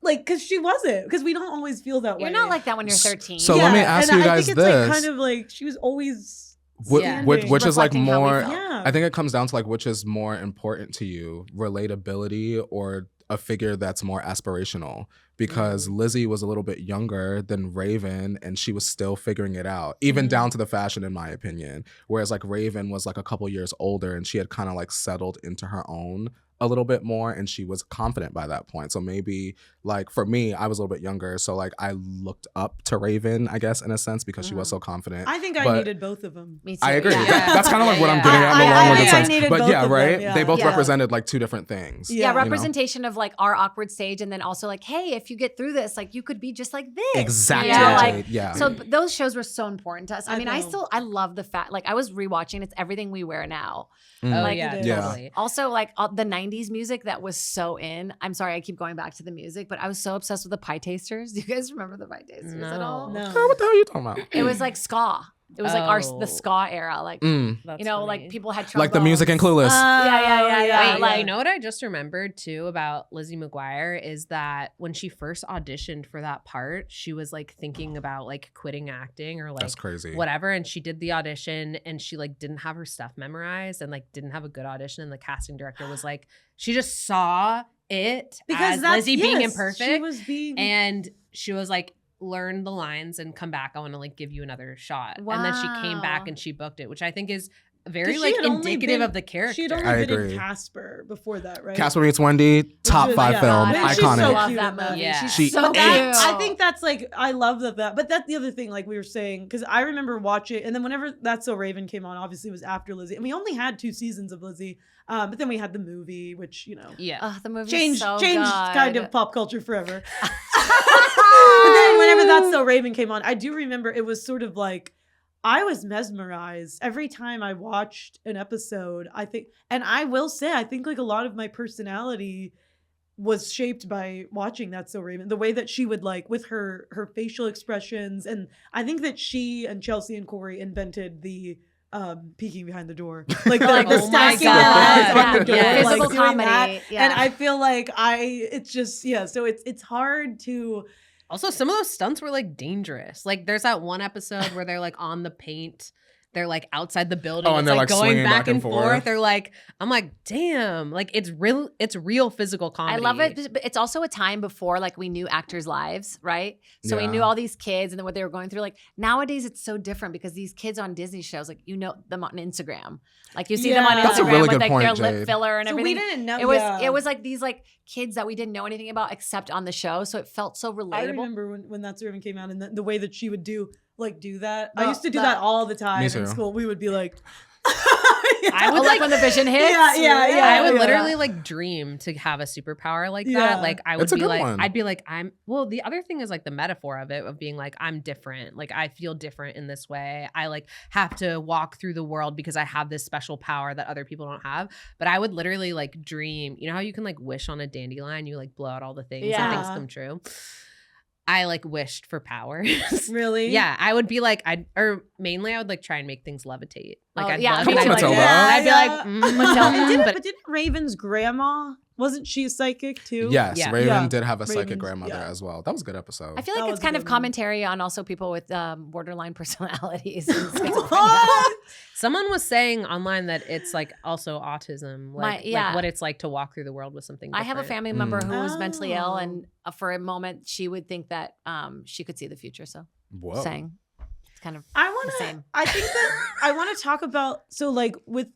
because she wasn't, because we don't always feel that way. You're not like that when you're 13. So let me ask and you I guys think it's this. like kind of like she was always Yeah. Which is like Reflecting how we more. felt. yeah. I think it comes down to like which is more important to you, relatability or a figure that's more aspirational. Because Lizzie was a little bit younger than Raven and she was still figuring it out, even down to the fashion, in my opinion. Whereas like Raven was like a couple years older and she had kind of like settled into her own a little bit more and she was confident by that point. So maybe like for me, I was a little bit younger. So like I looked up to Raven, I guess, in a sense, because she was so confident. I think I But- needed both of them. Me too. I agree. Yeah. That's kind of like what I'm Yeah. getting at in the I long-winded think I sense. needed But both yeah, of them, right? yeah. They both Yeah. represented like two different things. Yeah. Yeah, you know? representation of like our awkward stage, and then also like, hey, if you get through this, like you could be just like this. Exactly. You know, like, yeah. so those shows were so important to us. I I mean, know. I love the fact, like I was rewatching It's Everything We Wear Now. Mm. Oh Like, yeah, it is. Yeah. totally. Also, like the 90s music that was so in. I'm sorry, I keep going back to the music, but I was so obsessed with the Pie Tasters. Do you guys remember the Pie Tasters at all? No. No. Girl, what the hell are you talking about? It was like ska. It was like Oh. the ska era. Like, Mm. you know, like people had Like the music in trombones. Clueless. Yeah. Wait, like- you know what I just remembered too about Lizzie McGuire is that when she first auditioned for that part, she was like thinking about like quitting acting or like That's crazy. whatever, and she did the audition and she like didn't have her stuff memorized and like didn't have a good audition, and the casting director was like, she just saw it Because as that's Lizzie being yes, imperfect, She was being and she was like, learn the lines and come back. I want to like give you another shot. And then she came back Wow. and she booked it, which I think is very 'Cause like she had only indicative been- of the character. She had only I been agree. in Casper before that, right? Casper Meets Wendy, top was- 5 yeah. film, God, she's iconic. so I love cute that in that. movie. Yeah. She's She so ate. cute. I think that's like I love that, but that's the other thing. Like we were saying, because I remember watching, and then whenever That's So Raven came on, obviously it was after Lizzie, and we only had 2 seasons of Lizzie. But then we had the movie, which Yeah. The movie changed so kind good. of pop culture forever. But then whenever That's So Raven came on, I do remember it was sort of like I was mesmerized every time I watched an episode. I think, and I will say, I think like a lot of my personality was shaped by watching That's So Raven. The way that she would like with her facial expressions, and I think that she and Chelsea and Corey invented the peeking behind the door, like the Oh my stacking God. eyes on Yeah, the door, yeah. like Physical doing comedy, that. yeah. And I feel like it's just so it's hard to. Also, some of those stunts were like dangerous. Like, there's that one episode where they're like on the paint. They're like outside the building. Oh, and it's they're, like like, going swinging back back and and forth. forth. They're like, I'm like, damn. Like, it's real physical I comedy. love it, but it's also a time before like we knew actors' lives, right? So we Yeah. knew all these kids and then what they were going through. Like nowadays, it's so different because these kids on Disney shows, like you know them on Instagram, like you see them on Yeah. Instagram That's a really with good like point, their lip Jade. filler and So we everything. didn't know. It was like these like kids that we didn't know anything about except on the show, so it felt so relatable. I remember when That's So Raven came out, and the way that she would do that. I Oh, used to do that- that all the time Me in too. school. We would be like, I would Oh, like when the vision hits. Yeah. I would yeah. literally like dream to have a superpower like Yeah. that. Like I would It's a be good like, one. I'd be like, the other thing is like the metaphor of it, of being like, I'm different. Like I feel different in this way. I like have to walk through the world because I have this special power that other people don't have. But I would literally like dream, you know how you can like wish on a dandelion, you like blow out all the things and things Yeah. come true. I like wished for powers. Really? Yeah, I would be like, I would like try and make things levitate. Like Oh, I'd yeah, love me it. too. Matilda. I'd be Yeah. like, Matilda. but But didn't Raven's grandma, wasn't she a psychic too? Yes, Yeah. Raven Yeah. did have a psychic Raven's- grandmother yeah. as well. That was a good episode. I feel That like was it's a kind of good one. commentary on also people with borderline personalities. And schizophrenia. What? someone was saying online that it's like also autism, like yeah. what it's like to walk through the world with something I different. have a family member Mm. who was mentally ill, Oh. and for a moment she would think that she could see the future. So Whoa. saying it's kind of I want The to. same. I think that I want to talk about like with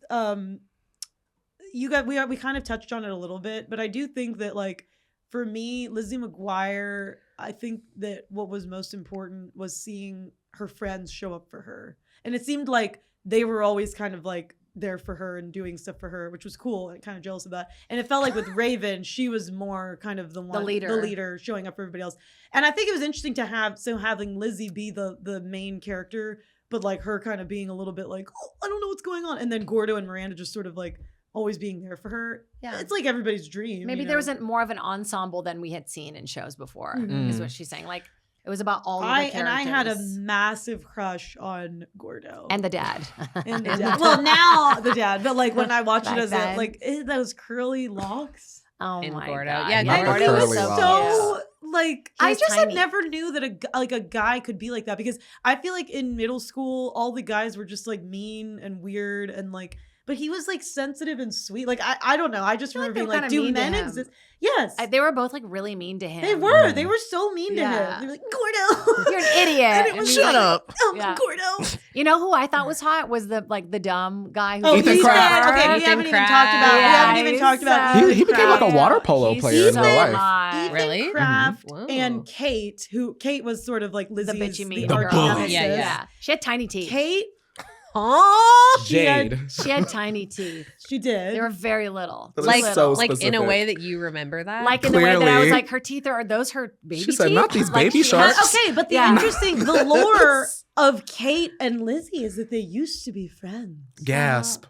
you guys. We kind of touched on it a little bit, but I do think that like for me, Lizzie McGuire, I think that what was most important was seeing her friends show up for her, and it seemed like they were always kind of like there for her and doing stuff for her, which was cool. And kind of jealous of that. And it felt like with Raven, she was more kind of the leader showing up for everybody else. And I think it was interesting to having Lizzie be the main character, but like her kind of being a little bit like, oh, I don't know what's going on. And then Gordo and Miranda just sort of like always being there for her. Yeah. It's like everybody's dream. maybe you there know? wasn't more of an ensemble than we had seen in shows before. Mhm. Is what she's saying. Like it was about all of the characters. And I had a massive crush on Gordo. and the dad. And the dad. Well, now the dad, but like when I watched Back it as then. those curly locks. Oh In my Gordo. god! Yeah, Not And the he was curly locks. so like He I was just tiny. had never knew that a guy could be like that, because I feel like in middle school all the guys were just like mean and weird and like, but he was like sensitive and sweet. Like I don't know. I just I feel like remember they being were like, kinda do mean to men him. exist? Yes, They were both like really mean to him. they were. They were so mean to Yeah. him. They were like, Gordo, You're an idiot. And it And was he's shut like- up. Yeah. Gordo. You know who I thought was hot was the dumb guy who Oh, Ethan he's Kraft. dead. Okay, we Ethan haven't even Kraft. talked about. We Yeah, haven't even he's talked about. so He became like a water polo He's player in so real life. hot. Ethan Really? Kraft Whoa. and Kate, Kate was sort of like The Lizzie's bitchy mean The girl. bully. arch-nemesis. Yeah. She had tiny teeth. Kate, Jade. She had tiny teeth. she did. They were very little. That is Like, so like in a specific. way that you remember that. Like in the way that I was Clearly. like, her teeth are those her baby She teeth? said, "Not these Like, baby she sharks." has- Okay, but the Yeah. interesting, the lore of Kate and Lizzie is that they used to be friends. Gasp.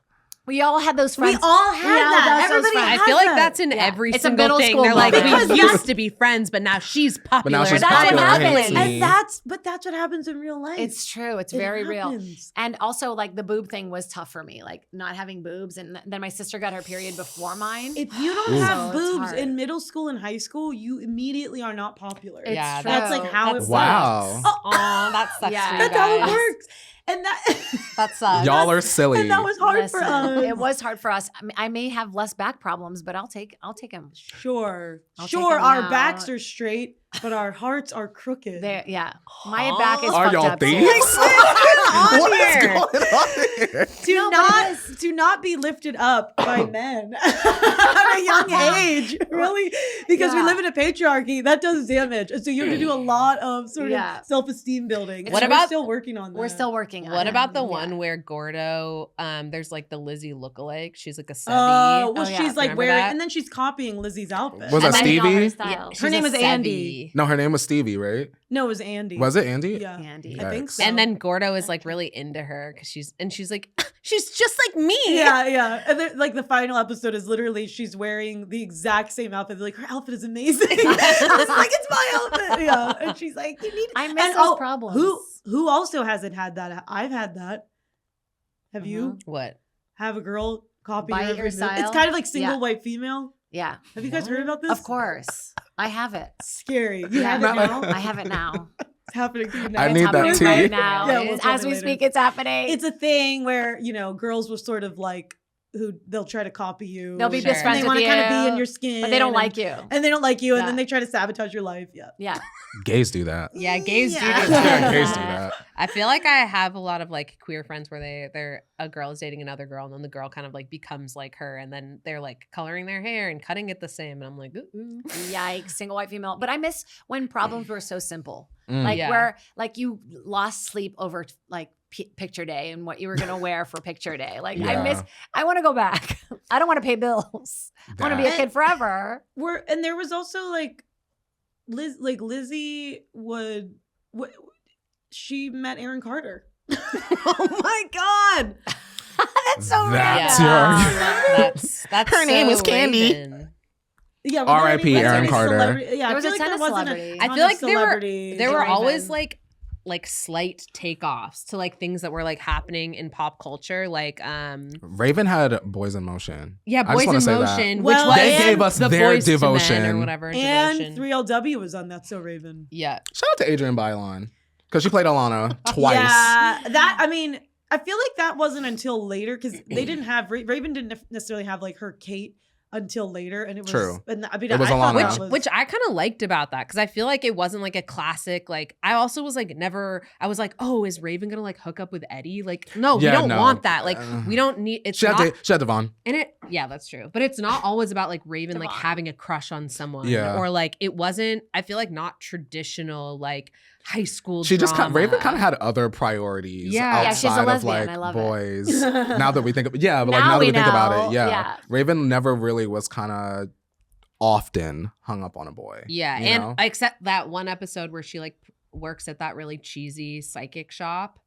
We all had those friends. We all had We all that. had those Everybody friends. I has feel like that. that's in Yeah. every It's a single middle thing. school They're like, moment. we Because used that's- to be friends, but now she's popular. now she's That's what popular. happens. Hates me. And that's what happens in real life. It's true. It's It very real. happens. And also, like, the boob thing was tough for me, like not having boobs. And then my sister got her period before mine. If you don't Ooh. have So it's boobs hard. in middle school and high school, you immediately are not popular. It's Yeah, true. that's like how That it Wow. works. Aw, that sucks Yeah. for you That's how it guys. works. And that That sucks. Y'all are silly. and that was hard for Listen, us. It was hard for us. I may have less back problems, but I'll take them. Sure. I'll take Sure, them our out. backs are straight, but our hearts are crooked. There, yeah. My back is Are fucked y'all up too. thieves? on What is here? going on here? Do not be lifted up by men at a young age, really, because we Yeah. live in a patriarchy that does damage, and so you have to do a lot of sort Yeah. of self-esteem building. What And about- we're still working on that? We're still working on it. What about the Yeah. one where Gordo, there's like the Lizzie lookalike. She's like a Sebi. Oh, well, Oh, yeah. she's like Remember wearing, that? and then she's copying Lizzie's outfit. Was And that then all her Stevie? styles. she's Her name a was Andy. Sebi. No, her name was Stevie, right? No, it was Andy. Was it Andy? Yeah, Andy. I think Yikes. so. And then Gordo is like really into her because she's like, she's just like me. yeah. And then, like the final episode is literally she's wearing the exact same outfit. They're like, her outfit is amazing. It's like, it's my outfit. Yeah. And she's like, you need I miss and, those problems. Who also hasn't had that? I've had that. Have you? What? Have a girl copy Buy your your every move? style? It's kind of like single Yeah. white female. Yeah. Have you guys heard about this? Of course. I have it. Scary. You Yeah. have it now? I have it now. It's happening to you now. I It's need happening that tea. right now. Yeah, we'll tell As me we later. speak, it's happening. It's a thing where, girls will sort of like, they'll try to copy you. They'll be Sure. best friends And they with want to you, kind of be in your skin. but they don't and- like you. And they don't like you, and Yeah. then they try to sabotage your life. Yeah. Yeah. Gays do that. Yeah, gays do Yeah. do Yeah, that. gays do that. I feel like I have a lot of like queer friends where they're a girl is dating another girl and then the girl kind of like becomes like her and then they're like coloring their hair and cutting it the same and I'm like, ooh. Yikes, single white female. But I miss when problems were so simple. Mm. Like Yeah. where like you lost sleep over like picture day and what you were gonna wear for picture day. Like Yeah. I want to go back. I don't want to pay bills. I want to be a That- kid forever. And there was also like Lizzie she met Aaron Carter. Oh my God. That's so That's random. your- That's Her name so is Candy. Raven. Yeah, R.I.P. Aaron Carter. Yeah, There I was feel a like ton there of wasn't celebrities. I ton feel of like there were celebrities. there were Raven. always like slight takeoffs to like things that were like happening in pop culture, like Raven had Boys in Motion. yeah, I just Boys wanna in say that. Motion, Well, which was They gave us the their Boys to Men devotion. or whatever. And devotion. 3LW was on That's So Raven. Yeah, Shout out to Adrienne Bailon because she played Alana twice. Yeah, I feel like that wasn't until later because they didn't have Raven didn't necessarily have like her Kate until later, and it was True. And I mean, It was I thought Alana. that was- which I kind of liked about that because I feel like it wasn't like a classic. Like I also was like I was like, oh, is Raven gonna like hook up with Eddie? Like no, Yeah, we don't no. want that. Like we don't need. It's She not. had Devon. And yeah, that's true. But it's not always about like Raven like Devon. having a crush on someone. Yeah. Or like it wasn't, I feel like not traditional like high school She just drama. Raven kind of had other priorities Yeah. Yeah, she's a outside of lesbian. like I love it. boys. Now that we think of now Now that we we think about know. it, yeah. Yeah. Raven never really was kind of often hung up on a boy. Yeah. you And know? except that one episode where she like works at that really cheesy psychic shop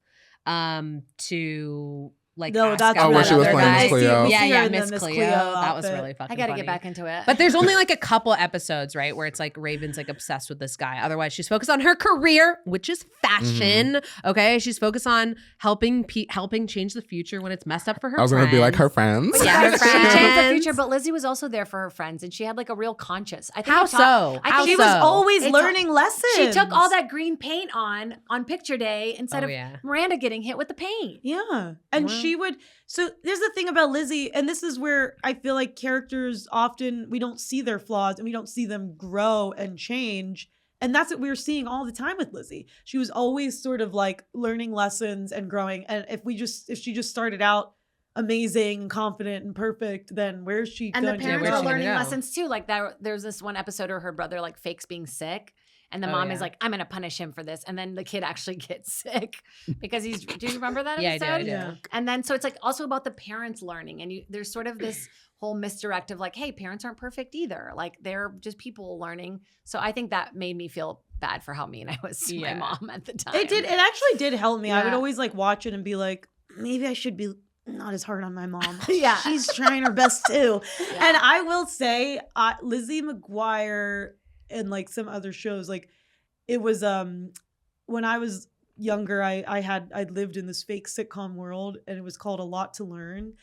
to like No, ask that's out Oh, where that she was other playing guy. Miss Cleo. Yeah, see her yeah, in the Miss Miss Cleo. Cleo That was outfit. really fucking I gotta funny. get back into it. But there's only like a couple episodes, right, where it's like Raven's like obsessed with this guy. Otherwise, she's focused on her career, which is fashion. Mm-hmm. Okay, she's focused on helping change the future when it's messed up for her. I was gonna be like her friends. friends. Yeah, her She changed the friends. future, but Lizzie was also there for her friends, and she had like a real conscience. I think How it taught- so? I How think she it was so? always It's- learning lessons. She took all that green paint on picture day instead Oh, of yeah. Miranda getting hit with the paint. Yeah. And Well. she would. So there's the thing about Lizzie, and this is where I feel like characters often, we don't see their flaws and we don't see them grow and change. And that's what we were seeing all the time with Lizzie. She was always sort of like learning lessons and growing. And if she just started out amazing and confident and perfect, then where's she And the going parents where's are she gonna learning go? lessons too. Like there's this one episode where her brother like fakes being sick. And the Oh, mom yeah. is like, I'm gonna punish him for this. And then the kid actually gets sick because do you remember that Yeah, I episode? do. Yeah. And then so it's like also about the parents learning. And there's sort of this whole misdirect of like, hey, parents aren't perfect either. Like they're just people learning. So I think that made me feel bad for how mean I was to my Yeah. mom at the time. It actually did help me. I would Yeah. always like watch it and be like, maybe I should be not as hard on my mom. Yeah. She's trying her best too. Yeah. And I will say, Lizzie McGuire and like some other shows, like it was when I was younger, I lived in this fake sitcom world, and it was called A Lot to Learn.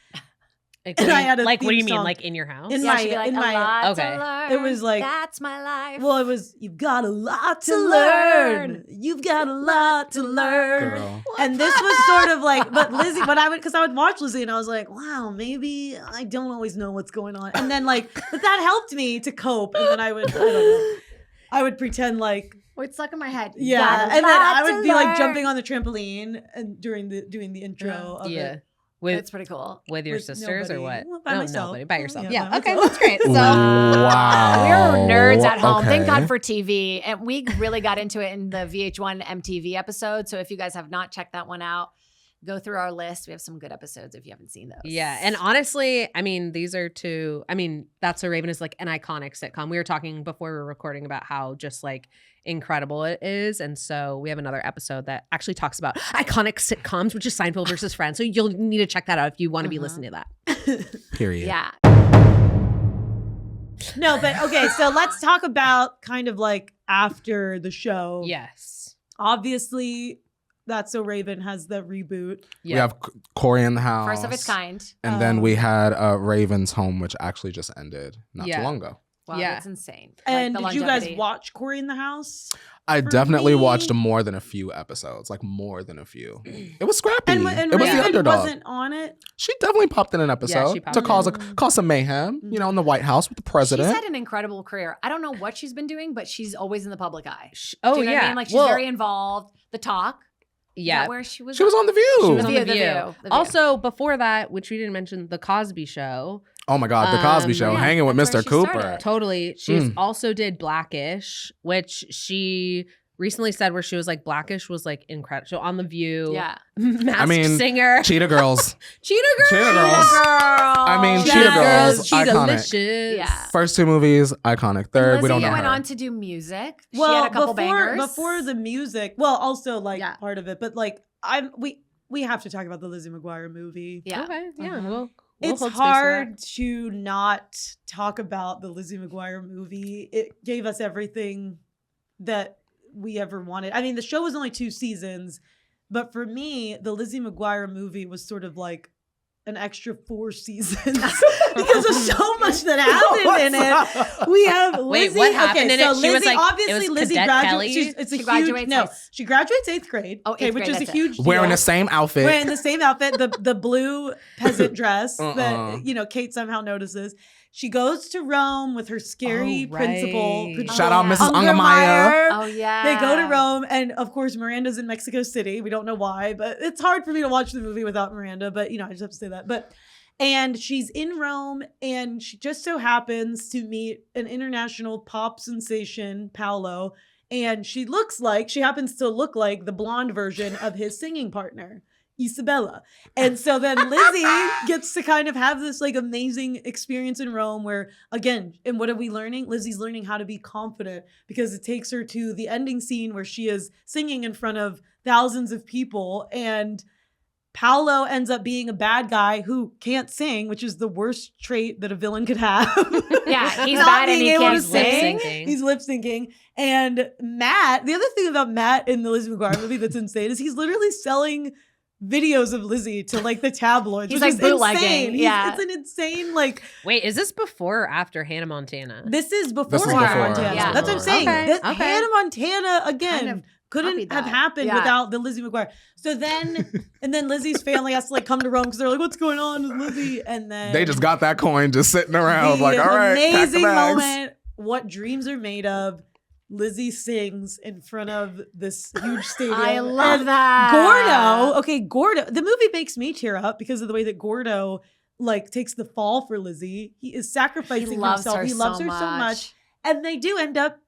Like, And I had a what do you theme mean? song. Like in your house? In yeah, my- she'd be like, in a my- lot okay. to learn. It was like- that's my life. Well, it was, you've got a lot to learn. You've got a lot to learn. Girl. And this was sort of like, but Lizzie, because I would watch Lizzie and I was like, wow, maybe I don't always know what's going on. And then like, but that helped me to cope. And then I don't know, I would pretend like Oh, it's stuck in my head. Yeah, Got a and then lot I to would be like learn. jumping on the trampoline and doing the intro of Yeah. it. It's pretty cool. With your With sisters or nobody. what? Well, by No, myself. nobody. By yourself. Yeah, Yeah. by Okay, myself. that's great. So Wow. We're nerds at home. Thank Okay. God for TV. And we really got into it in the VH1 MTV episode. So if you guys have not checked that one out, go through our list. We have some good episodes if you haven't seen those. yeah, and honestly, I mean, these are two. I mean, That's So Raven is like an iconic sitcom. We were talking before we were recording about how just like incredible it is, and so we have another episode that actually talks about iconic sitcoms, which is Seinfeld versus Friends. So you'll need to check that out if you want to be listening to that. Period. Yeah. No, but okay, so let's talk about kind of like after the show. Yes. Obviously, That's So Raven has the reboot. We have Corey in the house. First of its kind. And then we had Raven's Home, which actually just ended not Yeah. too long ago. Wow, Yeah. that's insane. And Like, the did you guys longevity. watch Corey in the House? I For definitely me- watched more than a few episodes, like more than a few. It was scrappy. And it was the Raven underdog. wasn't on it. She definitely popped in an Yeah, episode she popped to in. cause some mayhem, you know, in the White House with the president. She's had an incredible career. I don't know what she's been doing, but she's always in the public eye. Oh Do you know yeah. what I mean? Like she's Well, very involved. The Talk. Is yeah. that where she was? She was on The View. She was on The the View, View. The View. Also, before that, which we didn't mention, the Cosby Show. Oh my God, The Cosby Show, yeah, hanging with that's where Mr. she Cooper. started. Totally. She Mm. also did Blackish, which she recently said where she was like Blackish was like incredible. So on The View, Yeah. Masked Singer, Cheetah Girls. Cheetah Girls, Cheetah Girls. I mean, Yeah. Cheetah Girls, Cheetah iconic. Delicious. Yeah. First two movies, iconic. Third, we don't know went her. on to do music. She Well, had a couple before bangers. the music, well, also like Yeah. part of it, but like we have to talk about the Lizzie McGuire movie. Yeah. Okay. Yeah. Mhm. We'll It's hold space for hard to not talk about the Lizzie McGuire movie. It gave us everything that we ever wanted. I mean, the show was only 2 seasons, but for me, the Lizzie McGuire movie was sort of like an extra 4 seasons because there's so much that happened in it. We have Wait, Lizzie. what happened okay, in so it? She was Lizzie, like- it obviously, was Lizzie Cadet graduates. Kelly? It's a She huge graduates no. high- She graduates 8th grade. Oh, okay, 8th which grade, is a that's it. huge deal. Wearing the same outfit. Wearing the same outfit, the blue peasant dress Uh-uh. that Kate somehow notices. She goes to Rome with her scary Oh, principal. right. Shout out yeah. Mrs. Ungermeyer. Oh yeah. They go to Rome, and of course Miranda's in Mexico City. We don't know why, but it's hard for me to watch the movie without Miranda. But I just have to say that. And she's in Rome, and she just so happens to meet an international pop sensation, Paolo, and she happens to look like the blonde version of his singing partner, Isabella. And so then Lizzie gets to kind of have this like amazing experience in Rome where, again, and what are we learning? Lizzie's learning how to be confident because it takes her to the ending scene where she is singing in front of thousands of people, and Paolo ends up being a bad guy who can't sing, which is the worst trait that a villain could have. Yeah, he's Not bad and being he able can't to sing. Lip-syncing. He's lip syncing. And Matt, the other thing about Matt in the Lizzie McGuire movie that's insane is he's literally selling videos of Lizzie to like the tabloids. He's which like is bootlegging, insane. yeah. It's an insane like. Wait, is this before or after Hannah Montana? This is before This is Hannah before. Montana. Yeah. That's what I'm saying. Okay, This- okay. Hannah Montana again. Kind of couldn't copied have that. happened Yeah. without the Lizzie McGuire. So then, and then Lizzie's family has to like come to Rome because they're like, "What's going on with Lizzie?" And then They just got that coin just sitting around, the like, all right, pack the amazing bags. moment. What dreams are made of. Lizzie sings in front of this huge stadium. I love And that. Gordo. The movie makes me tear up because of the way that Gordo like takes the fall for Lizzie. He is sacrificing He loves himself. her He loves so her so much, and they do end up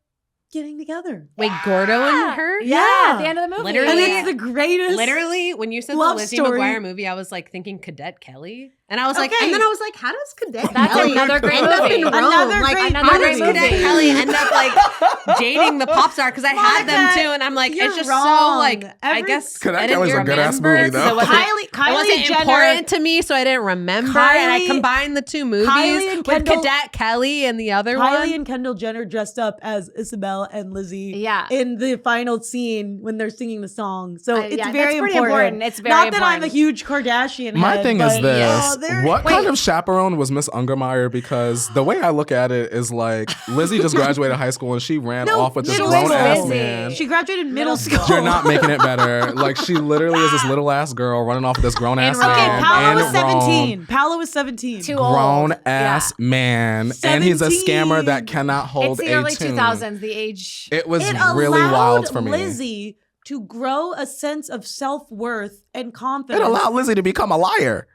getting together. Wait, Gordo and her? Yeah, at the end of the movie. Literally. And it's the greatest. Literally, when you said the Love Lizzie story. McGuire movie, I was like thinking Cadet Kelly. And I was like, Okay. and then I was like, how does Cadet That's Kelly another great end up movie. in Rome? Another Like, great how does movie. Cadet Kelly end up like dating the pop star? Because I had them Monica, too, and I'm like, you're it's just wrong. so like, I Every- guess Cadet I didn't Kelly's a good-ass remember, movie, though. so it wasn't- Kylie it wasn't Jenner. important to me, so I didn't remember. and I Kylie- combined the two movies Kylie and with Kendall- Cadet Kelly and the other Kylie one. and Kendall Jenner dressed up as Isabel and Lizzie Yeah. in the final scene when they're singing the song. So it's yeah, very that's pretty important. It's very Not that I'm a important. huge Kardashian My head, thing is but, this: they're- what kind of chaperone was Miss Ungermeyer? Because the way I look at it is like Lizzie just graduated high school and she ran No, off with this middle grown school. ass Lizzie. man. She graduated middle Middle school. You're not making it better. Like she literally is this little ass girl running off with this grown ass In Rome. Okay, man Paolo in was Rome. 17. Paolo was 17. Too old. Grown ass man, and he's a 17. scammer that cannot hold It's the a early tune. 2000s, the age. It was It really allowed wild for me. Lizzie to grow a sense of self-worth and confidence. It allowed Lizzie to become a liar.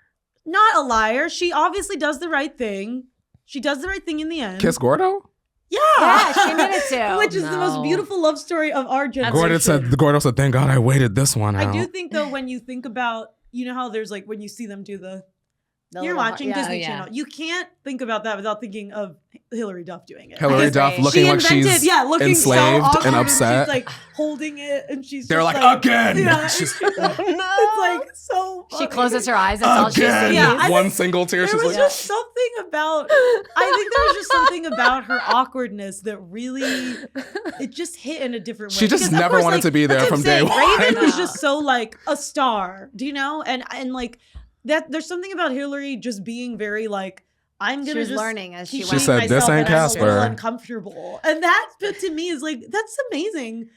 Not a liar. She obviously does the right thing. She does the right thing in the end. Kiss Gordo? Yeah, she needed to. Which is the most No. beautiful love story of our generation. Gordo said, thank God I waited this one out. I do think though, when you think about, you know how there's like when you see them do the you're watching yeah. Disney yeah. Channel. You can't think about that without thinking of Hillary Duff doing it. Hillary Because Duff they- looking she like invented, she's looking enslaved so awkward, and upset. She's like holding it, and she's. They're just like, again. Yeah, She's- it's like so. She funny. closes her eyes. That's all she Again. sees. Yeah, I One think single tear. There She's was like, just something about. I think there was just something about her awkwardness that really, it just hit in a different way. She just Because, of never course, wanted to be there that's what from I'm day saying. one. Raven was No. just so like a star, do you know? And like that. There's something about Hillary just being very like. I'm gonna She was just learning as she keep went. She said, being "This myself, ain't and I'm a little Casper." uncomfortable, and that to me is like that's amazing.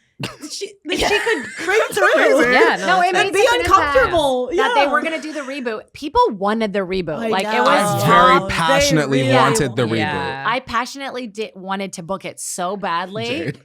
She could break through. Yeah, No, it and made be such an uncomfortable. That they Yeah. were gonna do the reboot. People wanted the reboot. I Like know. it was I They very really passionately wanted the reboot. Yeah. I passionately wanted to book it so badly. Jade.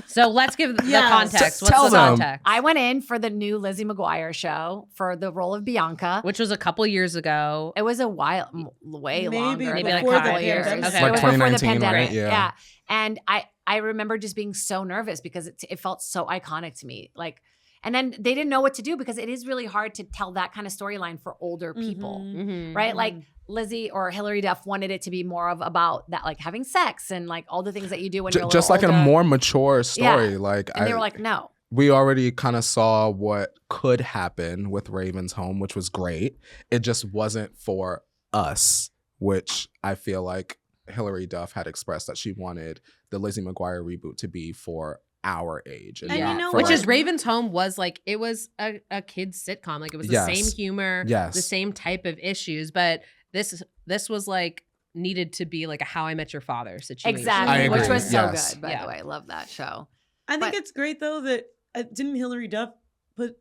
So let's give the Yes. context. What's Tell the them. context? I went in for the new Lizzie McGuire show for the role of Bianca. Which was a couple years ago. It was a while, way Maybe longer. Maybe than like a before couple the years. pandemic. Okay. It was before the 2019, pandemic. right? Yeah. And I remember just being so nervous because it felt so iconic to me. Like, and then they didn't know what to do because it is really hard to tell that kind of storyline for older people. Mhm. Mhm. Right? Like Lizzie or Hillary Duff wanted it to be more of about that, like having sex and like all the things that you do when you're a Just little like in a older. more mature story. Yeah. Like And they were like, no. we already kind of saw what could happen with Raven's home, which was great. It just wasn't for us, which I feel like Hillary Duff had expressed that she wanted the Lizzie McGuire reboot to be for our age. And you not know for, Which what? is Raven's Home was like, it was a kid's sitcom. Like it was the Yes. same humor, Yes. the same type of issues. But this was like needed to be like a How I Met Your Father situation. Exactly. I agree. Which was so Yes. good, by Yeah. the way. Love that show. I think But- it's great though that didn't Hillary Duff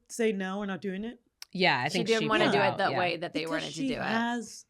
say no, we're not doing it. Yeah, I She think didn't want to pulled do it out, that yeah. way that they Because wanted to she do it. has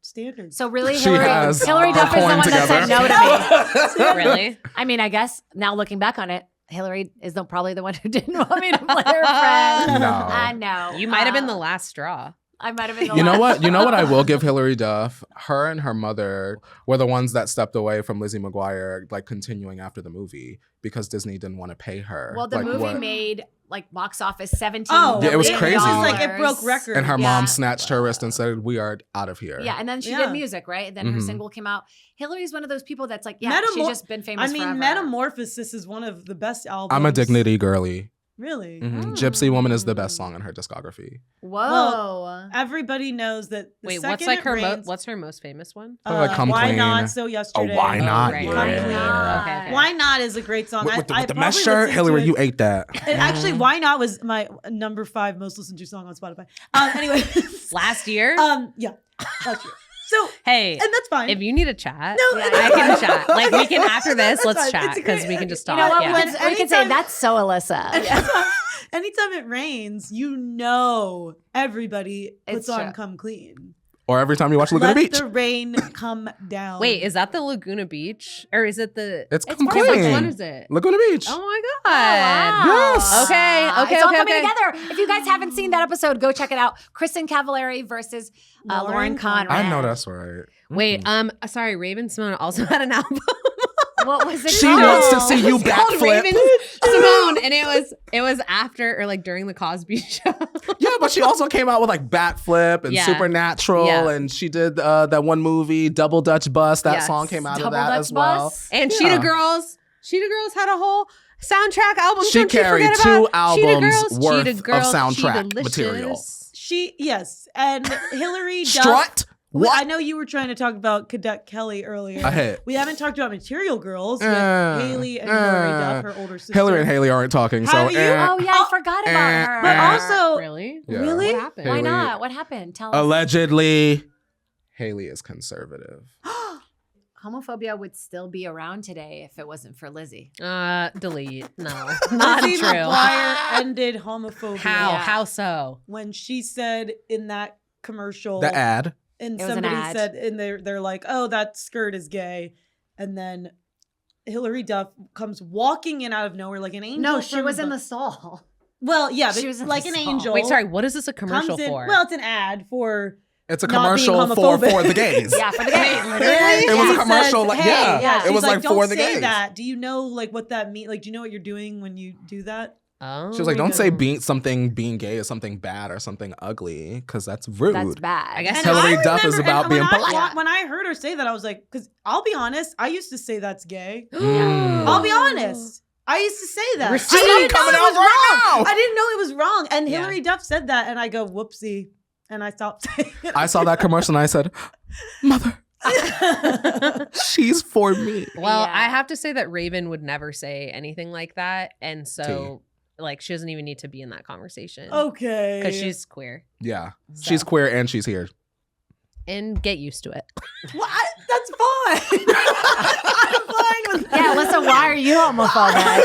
standards. So really, She Hillary has Duff her is the coin one that said no to me. Really? I mean, I guess now looking back on it, Hillary is probably the one who didn't want me to play her friend. No. I know. You might have been the last straw. I might have been the You know last what? You know what I straw. will give Hillary Duff? Her and her mother were the ones that stepped away from Lizzie McGuire, like continuing after the movie because Disney didn't want to pay her. Well, the Like, movie what- made like box office $17 Oh, Yeah, it was million. crazy. Like it broke records. and her Yeah. mom snatched her wrist and said, "We are out of here." Yeah, and then she Yeah. did music, right? And then her Mhm. single came out. Hillary's one of those people that's like, yeah, she's just been famous I mean, forever. Metamorphosis is one of the best albums. I'm a Dignity girly. Really? Mhm. Gypsy Woman is the best song in her discography. Whoa. Everybody knows that. The Wait, second what's like it her rains, what's her most famous one? Probably like Come Why Clean. Not? So Yesterday. Why Not? right, Yeah. right, Come right. Okay, okay. Why Not is a great song. With the probably mesh shirt, listened to Hillary, it- you ate that. And actually, Why Not was my number 5 most listened to song on Spotify. Anyway. Last year? Yeah. Last year. So, Hey, and that's fine. if you need a chat, No, Yeah, I can chat. Like we can after this, That's let's fine. chat It's a because great- we can just You talk. know what? yeah. We could say Anytime- that's so Alyssa. Anytime it rains, you know everybody puts It's on true. Come Clean. Or every time you watch Laguna Let Beach. the rain come down. Wait, is that the Laguna Beach or is it the? It's It's Come one of Which those one Clean. is it? Laguna Beach. Oh my Oh, god! wow. Yes. Okay, It's all okay, coming okay. together. If you guys haven't seen that episode, go check it out. Kristen Cavallari versus Lauren Lauren Conrad. I know that's right. Wait, sorry, Raven-Symoné also had an album. What was it? She called? wants to see you It's called backflip. Raven-Symoné, and it was after or like during the Cosby Show. Yeah, but she also came out with like Backflip and Yeah. Supernatural, Yeah. and she did that one movie, Double Dutch Bus. That Yes. song came out Double of that Dutch as well. Bus? And Yeah. Cheetah Girls had a whole soundtrack album. She Don't you carried forget 2 about Cheetah albums Girls, worth Cheetah of Girls, soundtrack Cheetah-licious. material. Yes. And Hillary Duff. Strut? What? I know you were trying to talk about Cadet Kelly earlier. A hit. We haven't talked about Material Girls with Uh, Haley and Hillary Duff, her older sister. Hillary and Haley aren't talking, so Have you? Oh yeah, I forgot about her. But also, Really? Yeah. Really? What happened? why Haley- not? What happened? Tell us. allegedly, Haley is conservative. homophobia would still be around today if it wasn't for Lizzie. Delete. No, not Lizzie true. McGuire ended homophobia. How? Yeah. How so? When she said in that commercial, The ad. and It was an somebody ad. said, and they're like, "Oh, that skirt is gay," and then Hillary Duff comes walking in out of nowhere like an angel. No, she from was in the stall. Well, yeah, she but was in like the an stall. angel. Wait, sorry. What is this a commercial comes in, for? Well, it's an ad for. It's a Not being commercial for homophobic. the gays. Yeah, for the gays. It was a She commercial, says, like, hey, yeah, it she's was like don't for the say gays. that. Do you know like what that means? Like, do you know what you're doing when you do that? Oh, She was like, don't say being gay is something bad or something ugly, because that's rude. That's bad. I guess And Hillary I Duff is remember- about and being when polite. Yeah. When I heard her say that, I was like, because I'll be honest, I used to say that's gay. Mm. I'll be honest. I used to say that. Receipt I didn't know coming it out was right wrong. now. I didn't know it was wrong. And Yeah. Hillary Duff said that, and I go, whoopsie. And I stopped saying it. I saw that commercial and I said, Mother, she's for me. Well, Yeah. I have to say that Raven would never say anything like that, and so like she doesn't even need to be in that conversation Okay. because she's queer. Yeah. So- She's queer and she's here. and get used to it. Well, that's fine. I'm fine with that. Yeah, listen, why are you homophobic?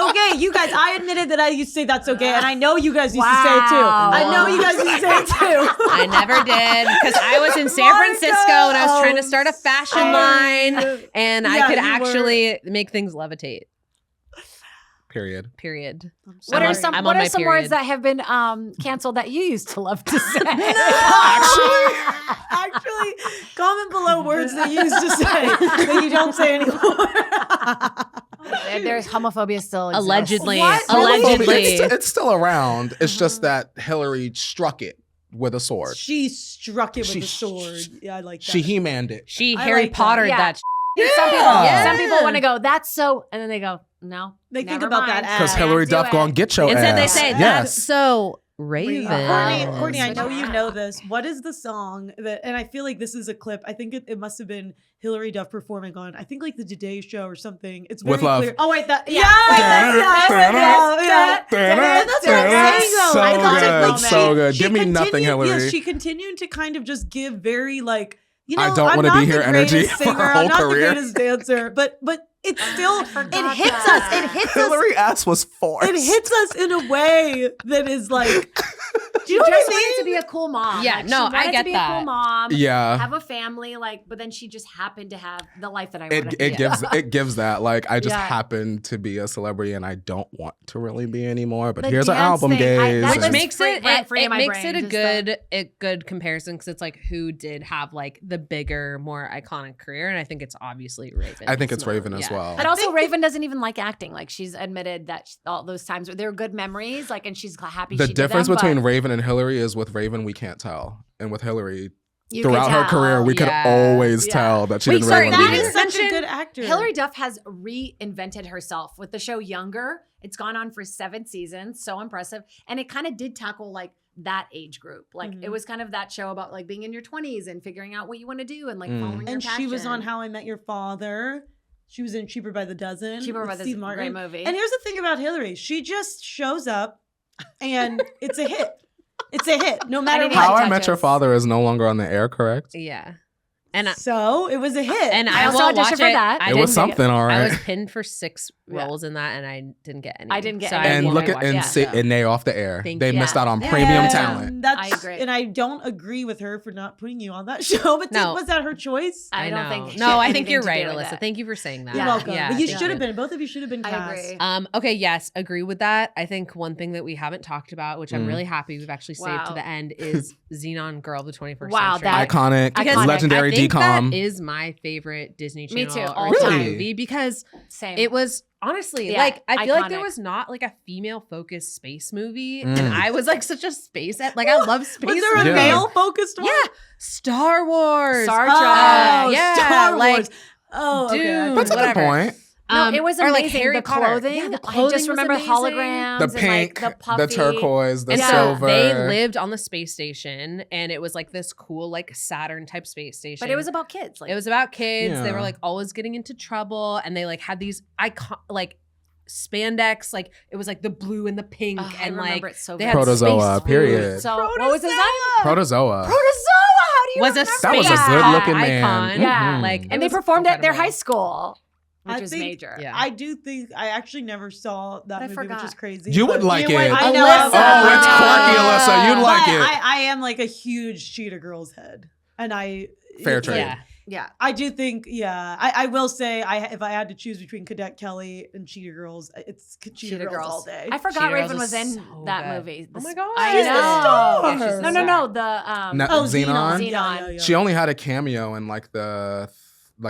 Okay, you guys, I admitted that I used to say that's okay, and I know you guys used to say it too. Wow. I know you guys used to say it too. I never did because I was in San Francisco and I was trying to start a fashion line, and I Yeah, could you were. actually make things levitate. Period. Period. What I'm are on- some I'm What on are my some period. words that have been canceled that you used to love to say? Actually, comment below words that you used to say that you don't say anymore. There's homophobia still exists. Allegedly. What? Allegedly. It's still around. It's just that Hillary struck it with a sword. She struck it with She- a sword. Yeah, I like that. She He-Manned it. She I Harry like that. Pottered Yeah. that. Some people want to go, that's so, and then they go, no. They think never about mind. that Because ad. Hillary do Duff it. gonna get your Instead, they ass. say yes. that's so Raven. Courtney, I know you know this. What is the song that? And I feel like this is a clip. I think it must have been Hillary Duff performing on, I think like the Today Show or something. It's very With love. clear. Oh wait, that Yeah. That's what I'm saying though. So I thought good, like, so good. she Give me nothing, continued- Hillary. Yes, she continued to kind of just give very like, you know, I don't I'm wanna not be the here energy greatest for her singer, whole I'm not career. the greatest dancer, but it's still it forgot hits that. us. It hits us. Hillary ass was forced. It hits us in a way that is like. Do you know what Just I wanted to mean? be a cool mom. Yeah, Like, no, she I wanted get to be that. a cool mom. Yeah. Have a family, like, but then she just happened to have the life that I It wanted. it gives that, like, I just Yeah. happen to be a celebrity and I don't want to really be anymore, but The here's an dance album, thing, gays. that Which lives makes free- it rent free in it my makes brain, it a just good comparison because it's like who did have like the bigger, more iconic career, and I think it's obviously Raven. I think it's Raven as Yeah. well. But also, think Raven doesn't even like acting. Like, she's admitted that all those times there were good memories. Like, and she's happy. The she difference did them, between but Raven and Hillary is with Raven we can't tell, and with Hillary you throughout could her tell. career we could Yeah. always Yeah. tell that she Wait, didn't sorry, really That want to be is there. such a good actor. Hillary Duff has reinvented herself with the show Younger. It's gone on for 7 seasons. So impressive. And it kind of did tackle like that age group. Like Mhm. it was kind of that show about like being in your 20s and figuring out what you want to do and like Mm. following your And she was on passion. How I Met Your Father. She was in Cheaper by the Dozen. Cheaper with by the Steve Dozen, Martin. great movie. And here's the thing about Hillary: she just shows up, and it's a hit. It's a hit, no matter didn't what. How I touch Met Your us. Father is no longer on the air, correct? Yeah, and So it was a hit. I also won't auditioned watch for it. that. I It was didn't get- something, all I right. was pinned for 6 Yeah. roles in that, and I didn't get any. I didn't get So any. And won't look at watch and that. sit and they off the air. Thank They you. missed out on Yeah. premium Yeah. talent. That's, I agree. And I don't agree with her for not putting you on that show. But No. was that her choice? I don't know. think she No, had I think anything you're to right, do with Alyssa. it. Thank you for saying that. You're welcome. Yeah, But you yeah. should have been. Both of you should have been I cast. agree. Okay, yes, agree with that. I think one thing that we haven't talked about, which I'm Mm. really happy we've actually saved to Wow. the end, is Xenon Girl of the 21st Wow, Century. that- Iconic, Because legendary I think decom. that is my favorite Disney Me Channel too, all original time. movie because Same. it was honestly Yeah, like I feel like there iconic. was not like a female focused space movie, Mm. and I was like such a space like I love space. Was there a Yeah. male focused one? Yeah, Star Wars, Star Oh, Trek. yeah, Star like, Wars. Oh, okay. dude, That's a good whatever. point. No, it was or, amazing. like Harry the Potter. clothing. Yeah, the I clothing just was remember amazing. holograms. The and, pink, like, the puffy. turquoise, the Yeah. silver. They lived on the space station, and it was like this cool, like Saturn type space station. But it was about kids. Like, it was about kids. They Yeah. were like always getting into trouble, and they like had these like spandex, like it was like the blue and the pink, oh, I and remember like it so they vividly. had Protozoa, space period. food. So what was his name? Protozoa. Protozoa. do you was a remember That was a space good-looking man. icon. Yeah. Like, And it they was performed at their incredible. high school, which I was think- major. Yeah. I do think I actually never saw that I movie, which forgot. is crazy. You would but- like it. I know. Alyssa. Oh, it's quirky, Alyssa. You'd But like it. I am like a huge Cheetah Girls head, and Fair trade. Yeah. Yeah. I do think, I will say, if I had to choose between Cadet Kelly and Cheetah Girls, it's Cheetah Girls all day. I forgot Cheetah Raven Girls was is in so that good. movie. Oh my God. I She's the know. star. Yeah, she's the No, star. No, Xenon? Xenon. She only had a cameo in like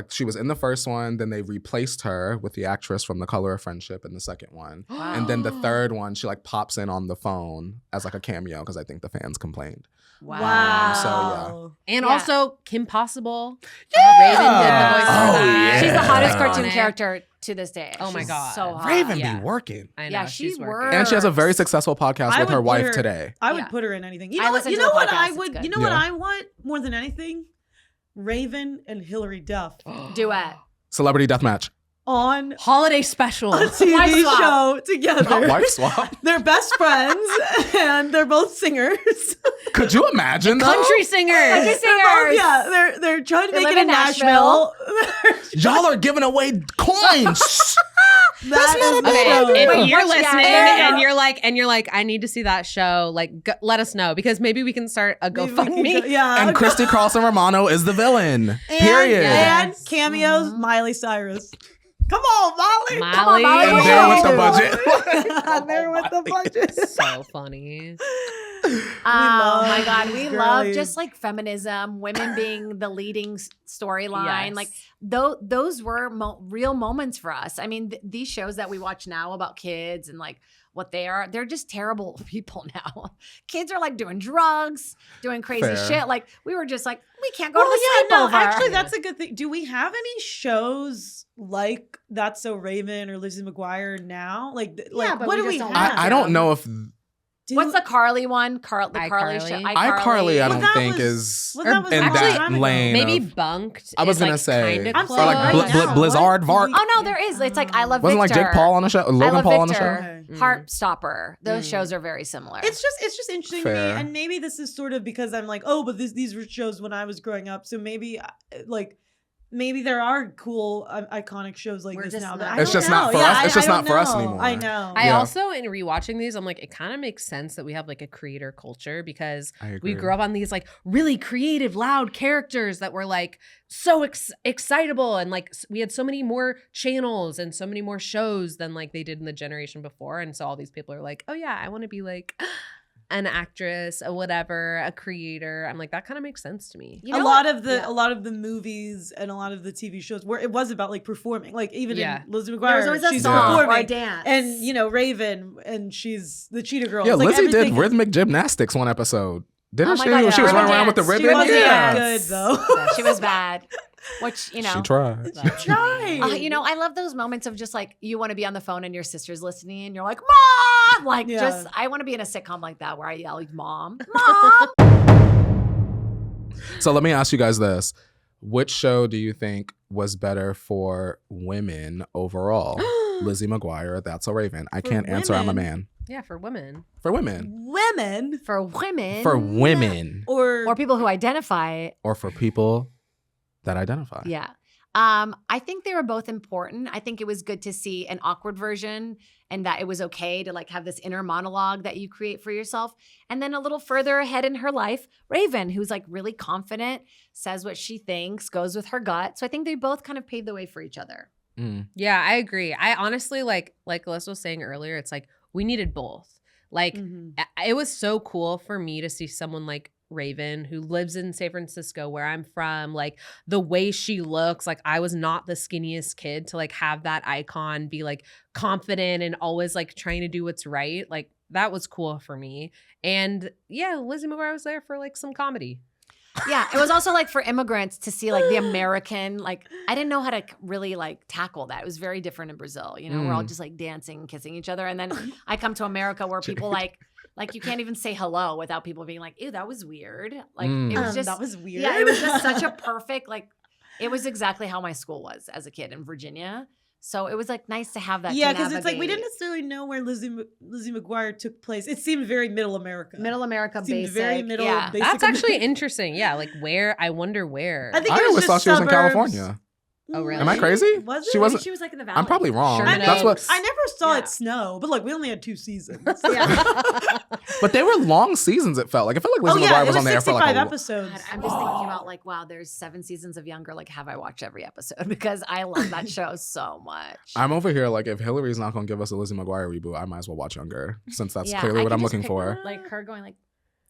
she was in the first one, then they replaced her with the actress from The Color of Friendship in the second one. And then the third one, she like pops in on the phone as like a cameo because I think the fans complained. Wow. So, And Yeah. also Kim Possible. Yeah. Raven did the voice Oh, for that. She's the hottest Yeah. cartoon character to this day. Oh my She's God. so hot. Raven Yeah. be working. I know, Yeah, she she's working. works. And she has a very successful podcast I with her would put wife her- today. I would Yeah. put her in anything. I You know what? listen You to know the what podcast, I it's would. good. You know what Yeah. I want more than anything? Raven and Hilary Duff Duet. Celebrity Deathmatch. on Holiday special. a TV Wife swap. show together. Not wife swap. They're best friends, and they're both singers. Could you imagine though? Country singers. Country They're both- singers. yeah, they're trying to They make live it in in Nashville. Y'all are giving away coins. That is the Okay, show. if Wait, you're watch that. listening Yeah. and you're like, I need to see that show, like, let us know because maybe we can start a Maybe we can GoFundMe. go- yeah. And Christy Carlson Romano is the villain. And- Period. And cameos, Miley Cyrus. Come on, Molly. Molly. Molly. And What there with show? the budget. There with the budget. So funny. Oh my love God, these we love girlies. just like feminism, women being the leading storyline. Yes. Like those were real moments for us. I mean, these shows that we watch now about kids and like what they are, they're just terrible people now. Kids are like doing drugs, doing crazy Fair. shit. Like we were just like, we can't go Well, to the yeah, no, sleepover. actually, that's a good thing. Do we have any shows like That's So Raven or Lizzie McGuire now? Like but what we do we just don't have? I don't know if What's the Carly one? The Carly iCarly. show. iCarly I Well, don't that think was- is well, that was in a long that time ago. lane. Maybe of- Bunked. I was is, gonna like, say, kinda I'm or like sorry, close. now, Blizzard what? Vark. Oh no, there is. It's like I Love Wasn't like Victor. Jake Paul on the show, I Logan Love Paul on the show. Victor. Okay. Heartstopper. Those Mm. shows are very similar. It's just interesting to me, Fair. and maybe this is sort of because I'm like, oh, but these were shows when I was growing up, so maybe like. Maybe there are cool, iconic shows like We're this just now. not- That I It's don't just not know. for us. Yeah, It's just I not don't for us know. anymore. I know. I Yeah. also, in rewatching these, I'm like, it kind of makes sense that we have like a creator culture because I we agree. grew up on these like really creative, loud characters that were like so excitable. And like we had so many more channels and so many more shows than like they did in the generation before. And so all these people are like, oh yeah, I want to be like an actress, a whatever, a creator. I'm like, that kind of makes sense to me. You know a what? lot of the movies and a lot of the TV shows where it was about like performing, like even Yeah. in Lizzie There was McGuire, always a she's song or a performing, dance. and Raven, and she's the Cheetah Girl. Yeah, It's like Lizzie did everything is- rhythmic gymnastics one episode. Didn't Oh she? my God, She was yeah. running around with the Ribbon ribbon. She wasn't Yeah. good though. She was bad. Which, you know. She tried. Tried. You know, I love those moments of just like you want to be on the phone and your sister's listening and you're like, Mom! Like, Yeah. just, I want to be in a sitcom like that where I yell, like, Mom, Mom. So let me ask you guys this. Which show do you think was better for women overall? Lizzie McGuire, That's a Raven. I For can't answer. I'm a women? man. Yeah, for women. For women. Women For women. For women. or people who identify. Or for people that identify. Yeah. I think they were both important. I think it was good to see an awkward version and that it was okay to like have this inner monologue that you create for yourself. And then a little further ahead in her life, Raven, who's like really confident, says what she thinks, goes with her gut. So I think they both kind of paved the way for each other. Mm. Yeah, I agree. I honestly like Alyssa was saying earlier, it's like we needed both. Like Mhm. it was so cool for me to see someone like Raven who lives in San Francisco where I'm from, like the way she looks, like I was not the skinniest kid to like have that icon be like confident and always like trying to do what's right. Like that was cool for me. And yeah, Lizzie McGuire was there for like some comedy. Yeah, it was also like for immigrants to see like the American, like I didn't know how to really like tackle that. It was very different in Brazil. You know, we're all just like dancing and kissing each other. And then I come to America where people like you can't even say hello without people being like, ew, that was weird. Like it was just, that was weird. yeah, it was just such a perfect, like it was exactly how my school was as a kid in Virginia. So it was like nice to have that. Yeah, because because it's like we didn't necessarily know where Lizzie McGuire took place. It seemed very middle America. Middle America It seemed basic. very middle. Yeah. Basic That's actually America. interesting. Yeah, like where? I wonder where. I think I it was always just thought she was in suburbs. California. Oh, really? Am I crazy? Was She it? Maybe wasn't. she was like in the valley. I'm probably wrong. Sherman That's what. I never saw Yeah. it snow, but look, we only had 2 seasons. But they were long seasons. It felt like. I felt like Lizzie McGuire it was on there for 65 like a. episodes. God, I'm just thinking about like, wow, there's 7 seasons of Younger. Like, have I watched every episode? Because I love that show so much. I'm over here like if Hillary's not gonna give us a Lizzie McGuire reboot, I might as well watch Younger since that's Yeah, clearly I what can I'm just looking for. Like her going like,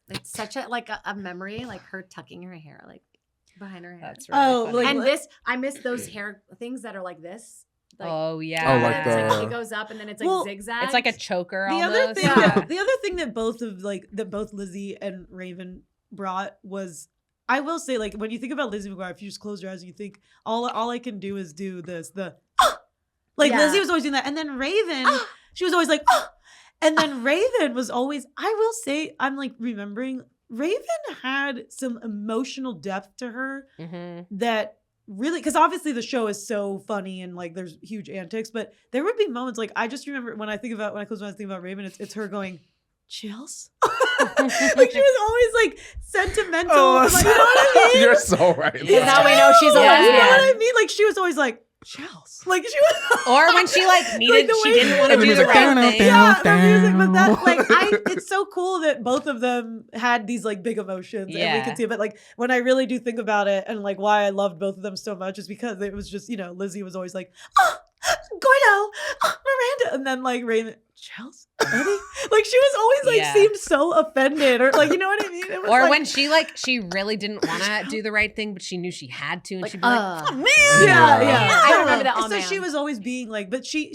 it's such a like a memory, like her tucking her hair like behind her head. That's really Oh, funny. like- And this, I miss those hair things that are like this. Like, oh yeah. Oh, like it's the- it goes up and then it's like Well, zigzag. It's like a choker. The almost. other thing, Yeah. the other thing that both Lizzie and Raven brought was, I will say, like when you think about Lizzie McGuire, if you just close your eyes and you think all I can do is do this, like Yeah. Lizzie was always doing that, and then Raven, she was always like, and then Raven was always. I will say, I'm like remembering Raven had some emotional depth to her Mhm. that really, because obviously the show is so funny and like there's huge antics, but there would be moments like I just remember when I close my eyes think about Raven, it's her going, chills. Like she was always like sentimental. Oh, like, you know what I mean? You're so right. Because now we know she's a Yeah. You know what I lesbian. mean? Like she was always like, chills. Like she was Or when she like needed, the she way didn't want And to the do the music, right down, thing. down. yeah, the music, but that like Down. it's so cool that both of them had these like big emotions and we Yeah. could see it. But like when I really do think about it and like why I loved both of them so much is because it was just, Lizzie was always like, oh, Gordo, oh, Miranda, and then like Raven, Chels, Eddie, like she was always like Yeah. seemed so offended or like, you know what I mean? It was Or like, when she really didn't want to do the right thing, but she knew she had to, and she'd be like, man, Yeah. yeah. I remember that. And Oh, so man. she was always being like, but she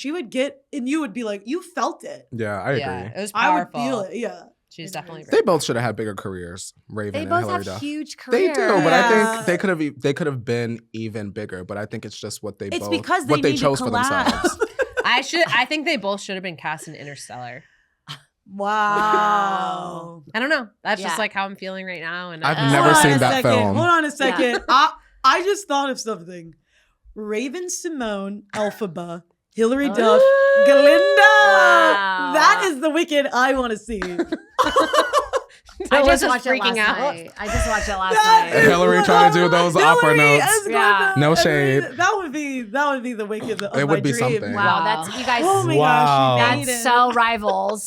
would get, and you would be like, you felt it. Yeah, I agree. yeah, it was I would powerful. feel it. Yeah. She's definitely They great. both should have had bigger careers, Raven They and both Hillary have Duff. huge They careers. do, but I Yeah. think they could have been even bigger. But I think it's just what they It's both because they what they need to chose for collab. themselves. I think they both should have been cast in Interstellar. Wow. I don't know. That's Yeah. just like how I'm feeling right now. And I've Hold never on seen a that second. film. Hold on a second. I just thought of something. Raven-Symoné, Elphaba, Hillary Duff, Galinda. Wow. That is the Wicked I want to see. I was just watched it freaking last out. night. I just watched it last That night. is Hillary what- trying to do those opera Hillary notes. as Yeah. Galinda. No I mean, shade. that would be the Wicked of It my would be dream. something. Wow, Wow. that's you guys. Oh my Wow. gosh, you That's made it. so rivals.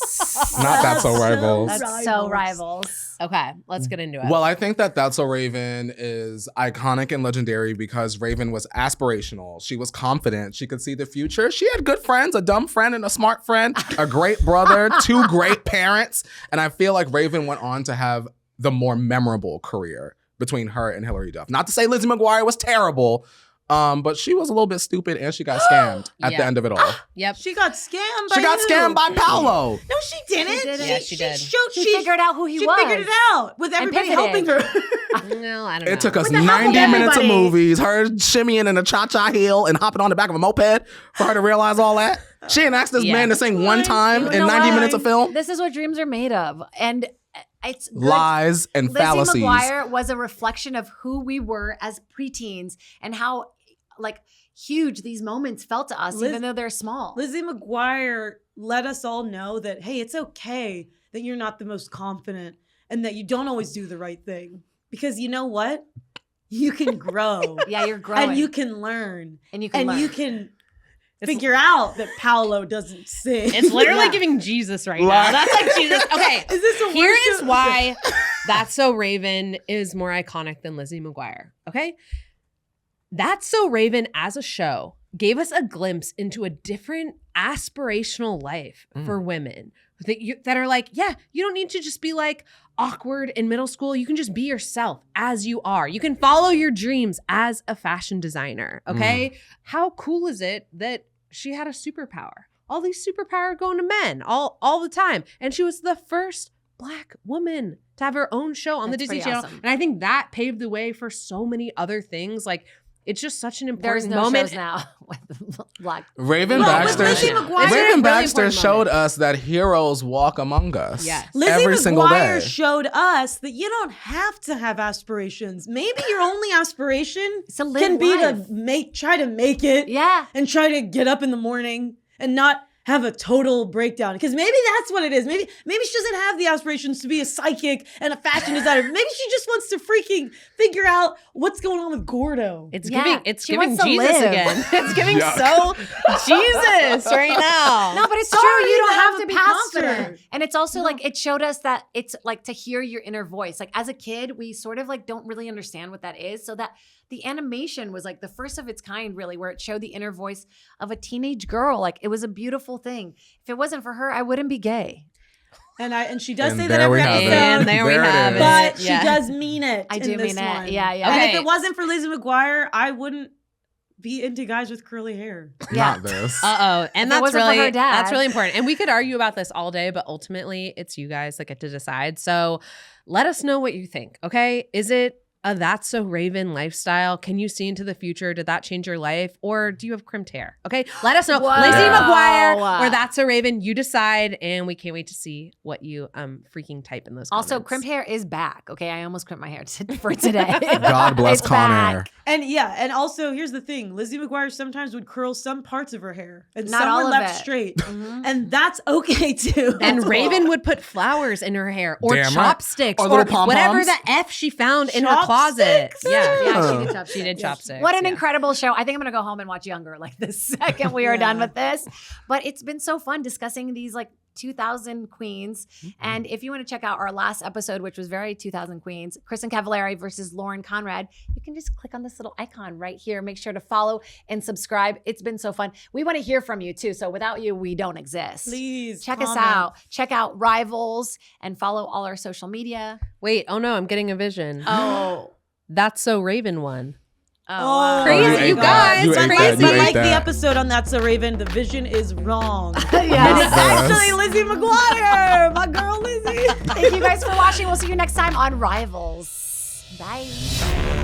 Not That's So Rivals. That's so rivals. okay, let's get into it. Well, I think That's So Raven is iconic and legendary because Raven was aspirational. She was confident. She could see the future. She had good friends, a dumb friend and a smart friend, a great brother, 2 great parents. And I feel like Raven went on to have the more memorable career between her and Hillary Duff. Not to say Lizzie McGuire was terrible, but she was a little bit stupid and she got scammed at Yeah. the end of it all. Yep. She got scammed by She got who? scammed by Paolo. No, she didn't. She didn't. Yeah, she did. She figured out who he she was. figured it out with everybody pivoted. helping her. No, I don't know. It took us With the help of 90 minutes of everybody. movies, her shimmying in a cha-cha heel and hopping on the back of a moped for her to realize all that. She didn't ask this Yeah. man to sing one time You in know 90 why? minutes of film. This is what dreams are made of, and it's good. Lies and Lizzie fallacies. McGuire was a reflection of who we were as preteens and how like huge these moments felt to us, even though they're small. Lizzie McGuire let us all know that, hey, it's okay that you're not the most confident and that you don't always do the right thing. Because you know what? You can grow. Yeah, you're growing, And you can learn. and you can learn. You can figure out that Paolo doesn't sing. It's literally Yeah. giving Jesus right Like- now. That's like Jesus. Okay. Is this a Here worship? is why That's So Raven is more iconic than Lizzie McGuire. Okay. That's So Raven as a show gave us a glimpse into a different aspirational life for women that are like, yeah, you don't need to just be like awkward in middle school. You can just be yourself as you are. You can follow your dreams as a fashion designer. Okay. How cool is it that she had a superpower? All these superpower going to men all the time. And she was the first Black woman to have her own show on the That's Disney pretty Channel. awesome. And I think that paved the way for so many other things. Like it's just such an There's important no moment. shows now with black. Raven Well, Baxter. with Lizzie It's McGuire, a Raven really Baxter important showed moment. us that heroes walk among us. Yes. Lizzie every single McGuire day. showed us that you don't have to have aspirations. Maybe your only aspiration To live can be life. to try to make it Yeah. and try to get up in the morning and not have a total breakdown. Because maybe that's what it is. Maybe she doesn't have the aspirations to be a psychic and a fashion designer. Maybe she just wants to freaking figure out what's going on with Gordo. It's Yeah, giving. It's she giving wants to Jesus live. again. It's giving Yuck. so Jesus right now. No, but it's Sorry true. You to don't have have a to be pastor. confident. And it's also like, it showed us that it's like to hear your inner voice. Like as a kid, we sort of like don't really understand what that is. So that the animation was like the first of its kind, really, where it showed the inner voice of a teenage girl. Like it was a beautiful thing. If it wasn't for her, I wouldn't be gay. And she does And say that there every we have it. episode. And there we There it have is. it. But Yeah. she does mean it. I in do this mean it. one. Yeah, yeah. And Okay. if it wasn't for Lizzie McGuire, I wouldn't be into guys with curly hair. Yeah. Not this. And If it that's wasn't for really her dad. that's really important. And we could argue about this all day, but ultimately it's you guys that get to decide. So let us know what you think. Okay, is it a That's So Raven lifestyle? Can you see into the future? Did that change your life? Or do you have crimped hair? Okay, let us know. Whoa. Lizzie Yeah. McGuire or That's So Raven. You decide, and we can't wait to see what you freaking type in those Also, comments. crimped hair is back. Okay, I almost crimped my hair for today. God bless It's Con back. Air. And yeah, and also here's the thing: Lizzie McGuire sometimes would curl some parts of her hair, and Not some all were of left it. straight, Mhm. and that's okay too. And That's Raven cool. would put flowers in her hair or Damn right. chopsticks Or or, little pom-poms. whatever the F she found in her closet. Chopsticks? Yeah. Yeah, she Oh. did chopsticks. She did Yeah. chopsticks. What an yeah. incredible show. I think I'm going to go home and watch Younger like the second we are done Yeah. with this. But it's been so fun discussing these like 2000 queens. And if you want to check out our last episode, which was very 2000 queens, Kristen Cavallari versus Lauren Conrad, you can just click on this little icon right here. Make sure to follow and subscribe. It's been so fun. We want to hear from you too. So without you, we don't exist. Please Check us comment. out. Check out Rivals and follow all our social media. Wait, oh no, I'm getting a vision. Oh. That's So Raven one. Oh, Crazy, my you God. guys, You But ate like, that, you but ate like the that. episode on That's So Raven, the vision is wrong. Yes. It's actually Lizzie McGuire, my girl Lizzie. Thank you guys for watching. We'll see you next time on Rivals. Bye.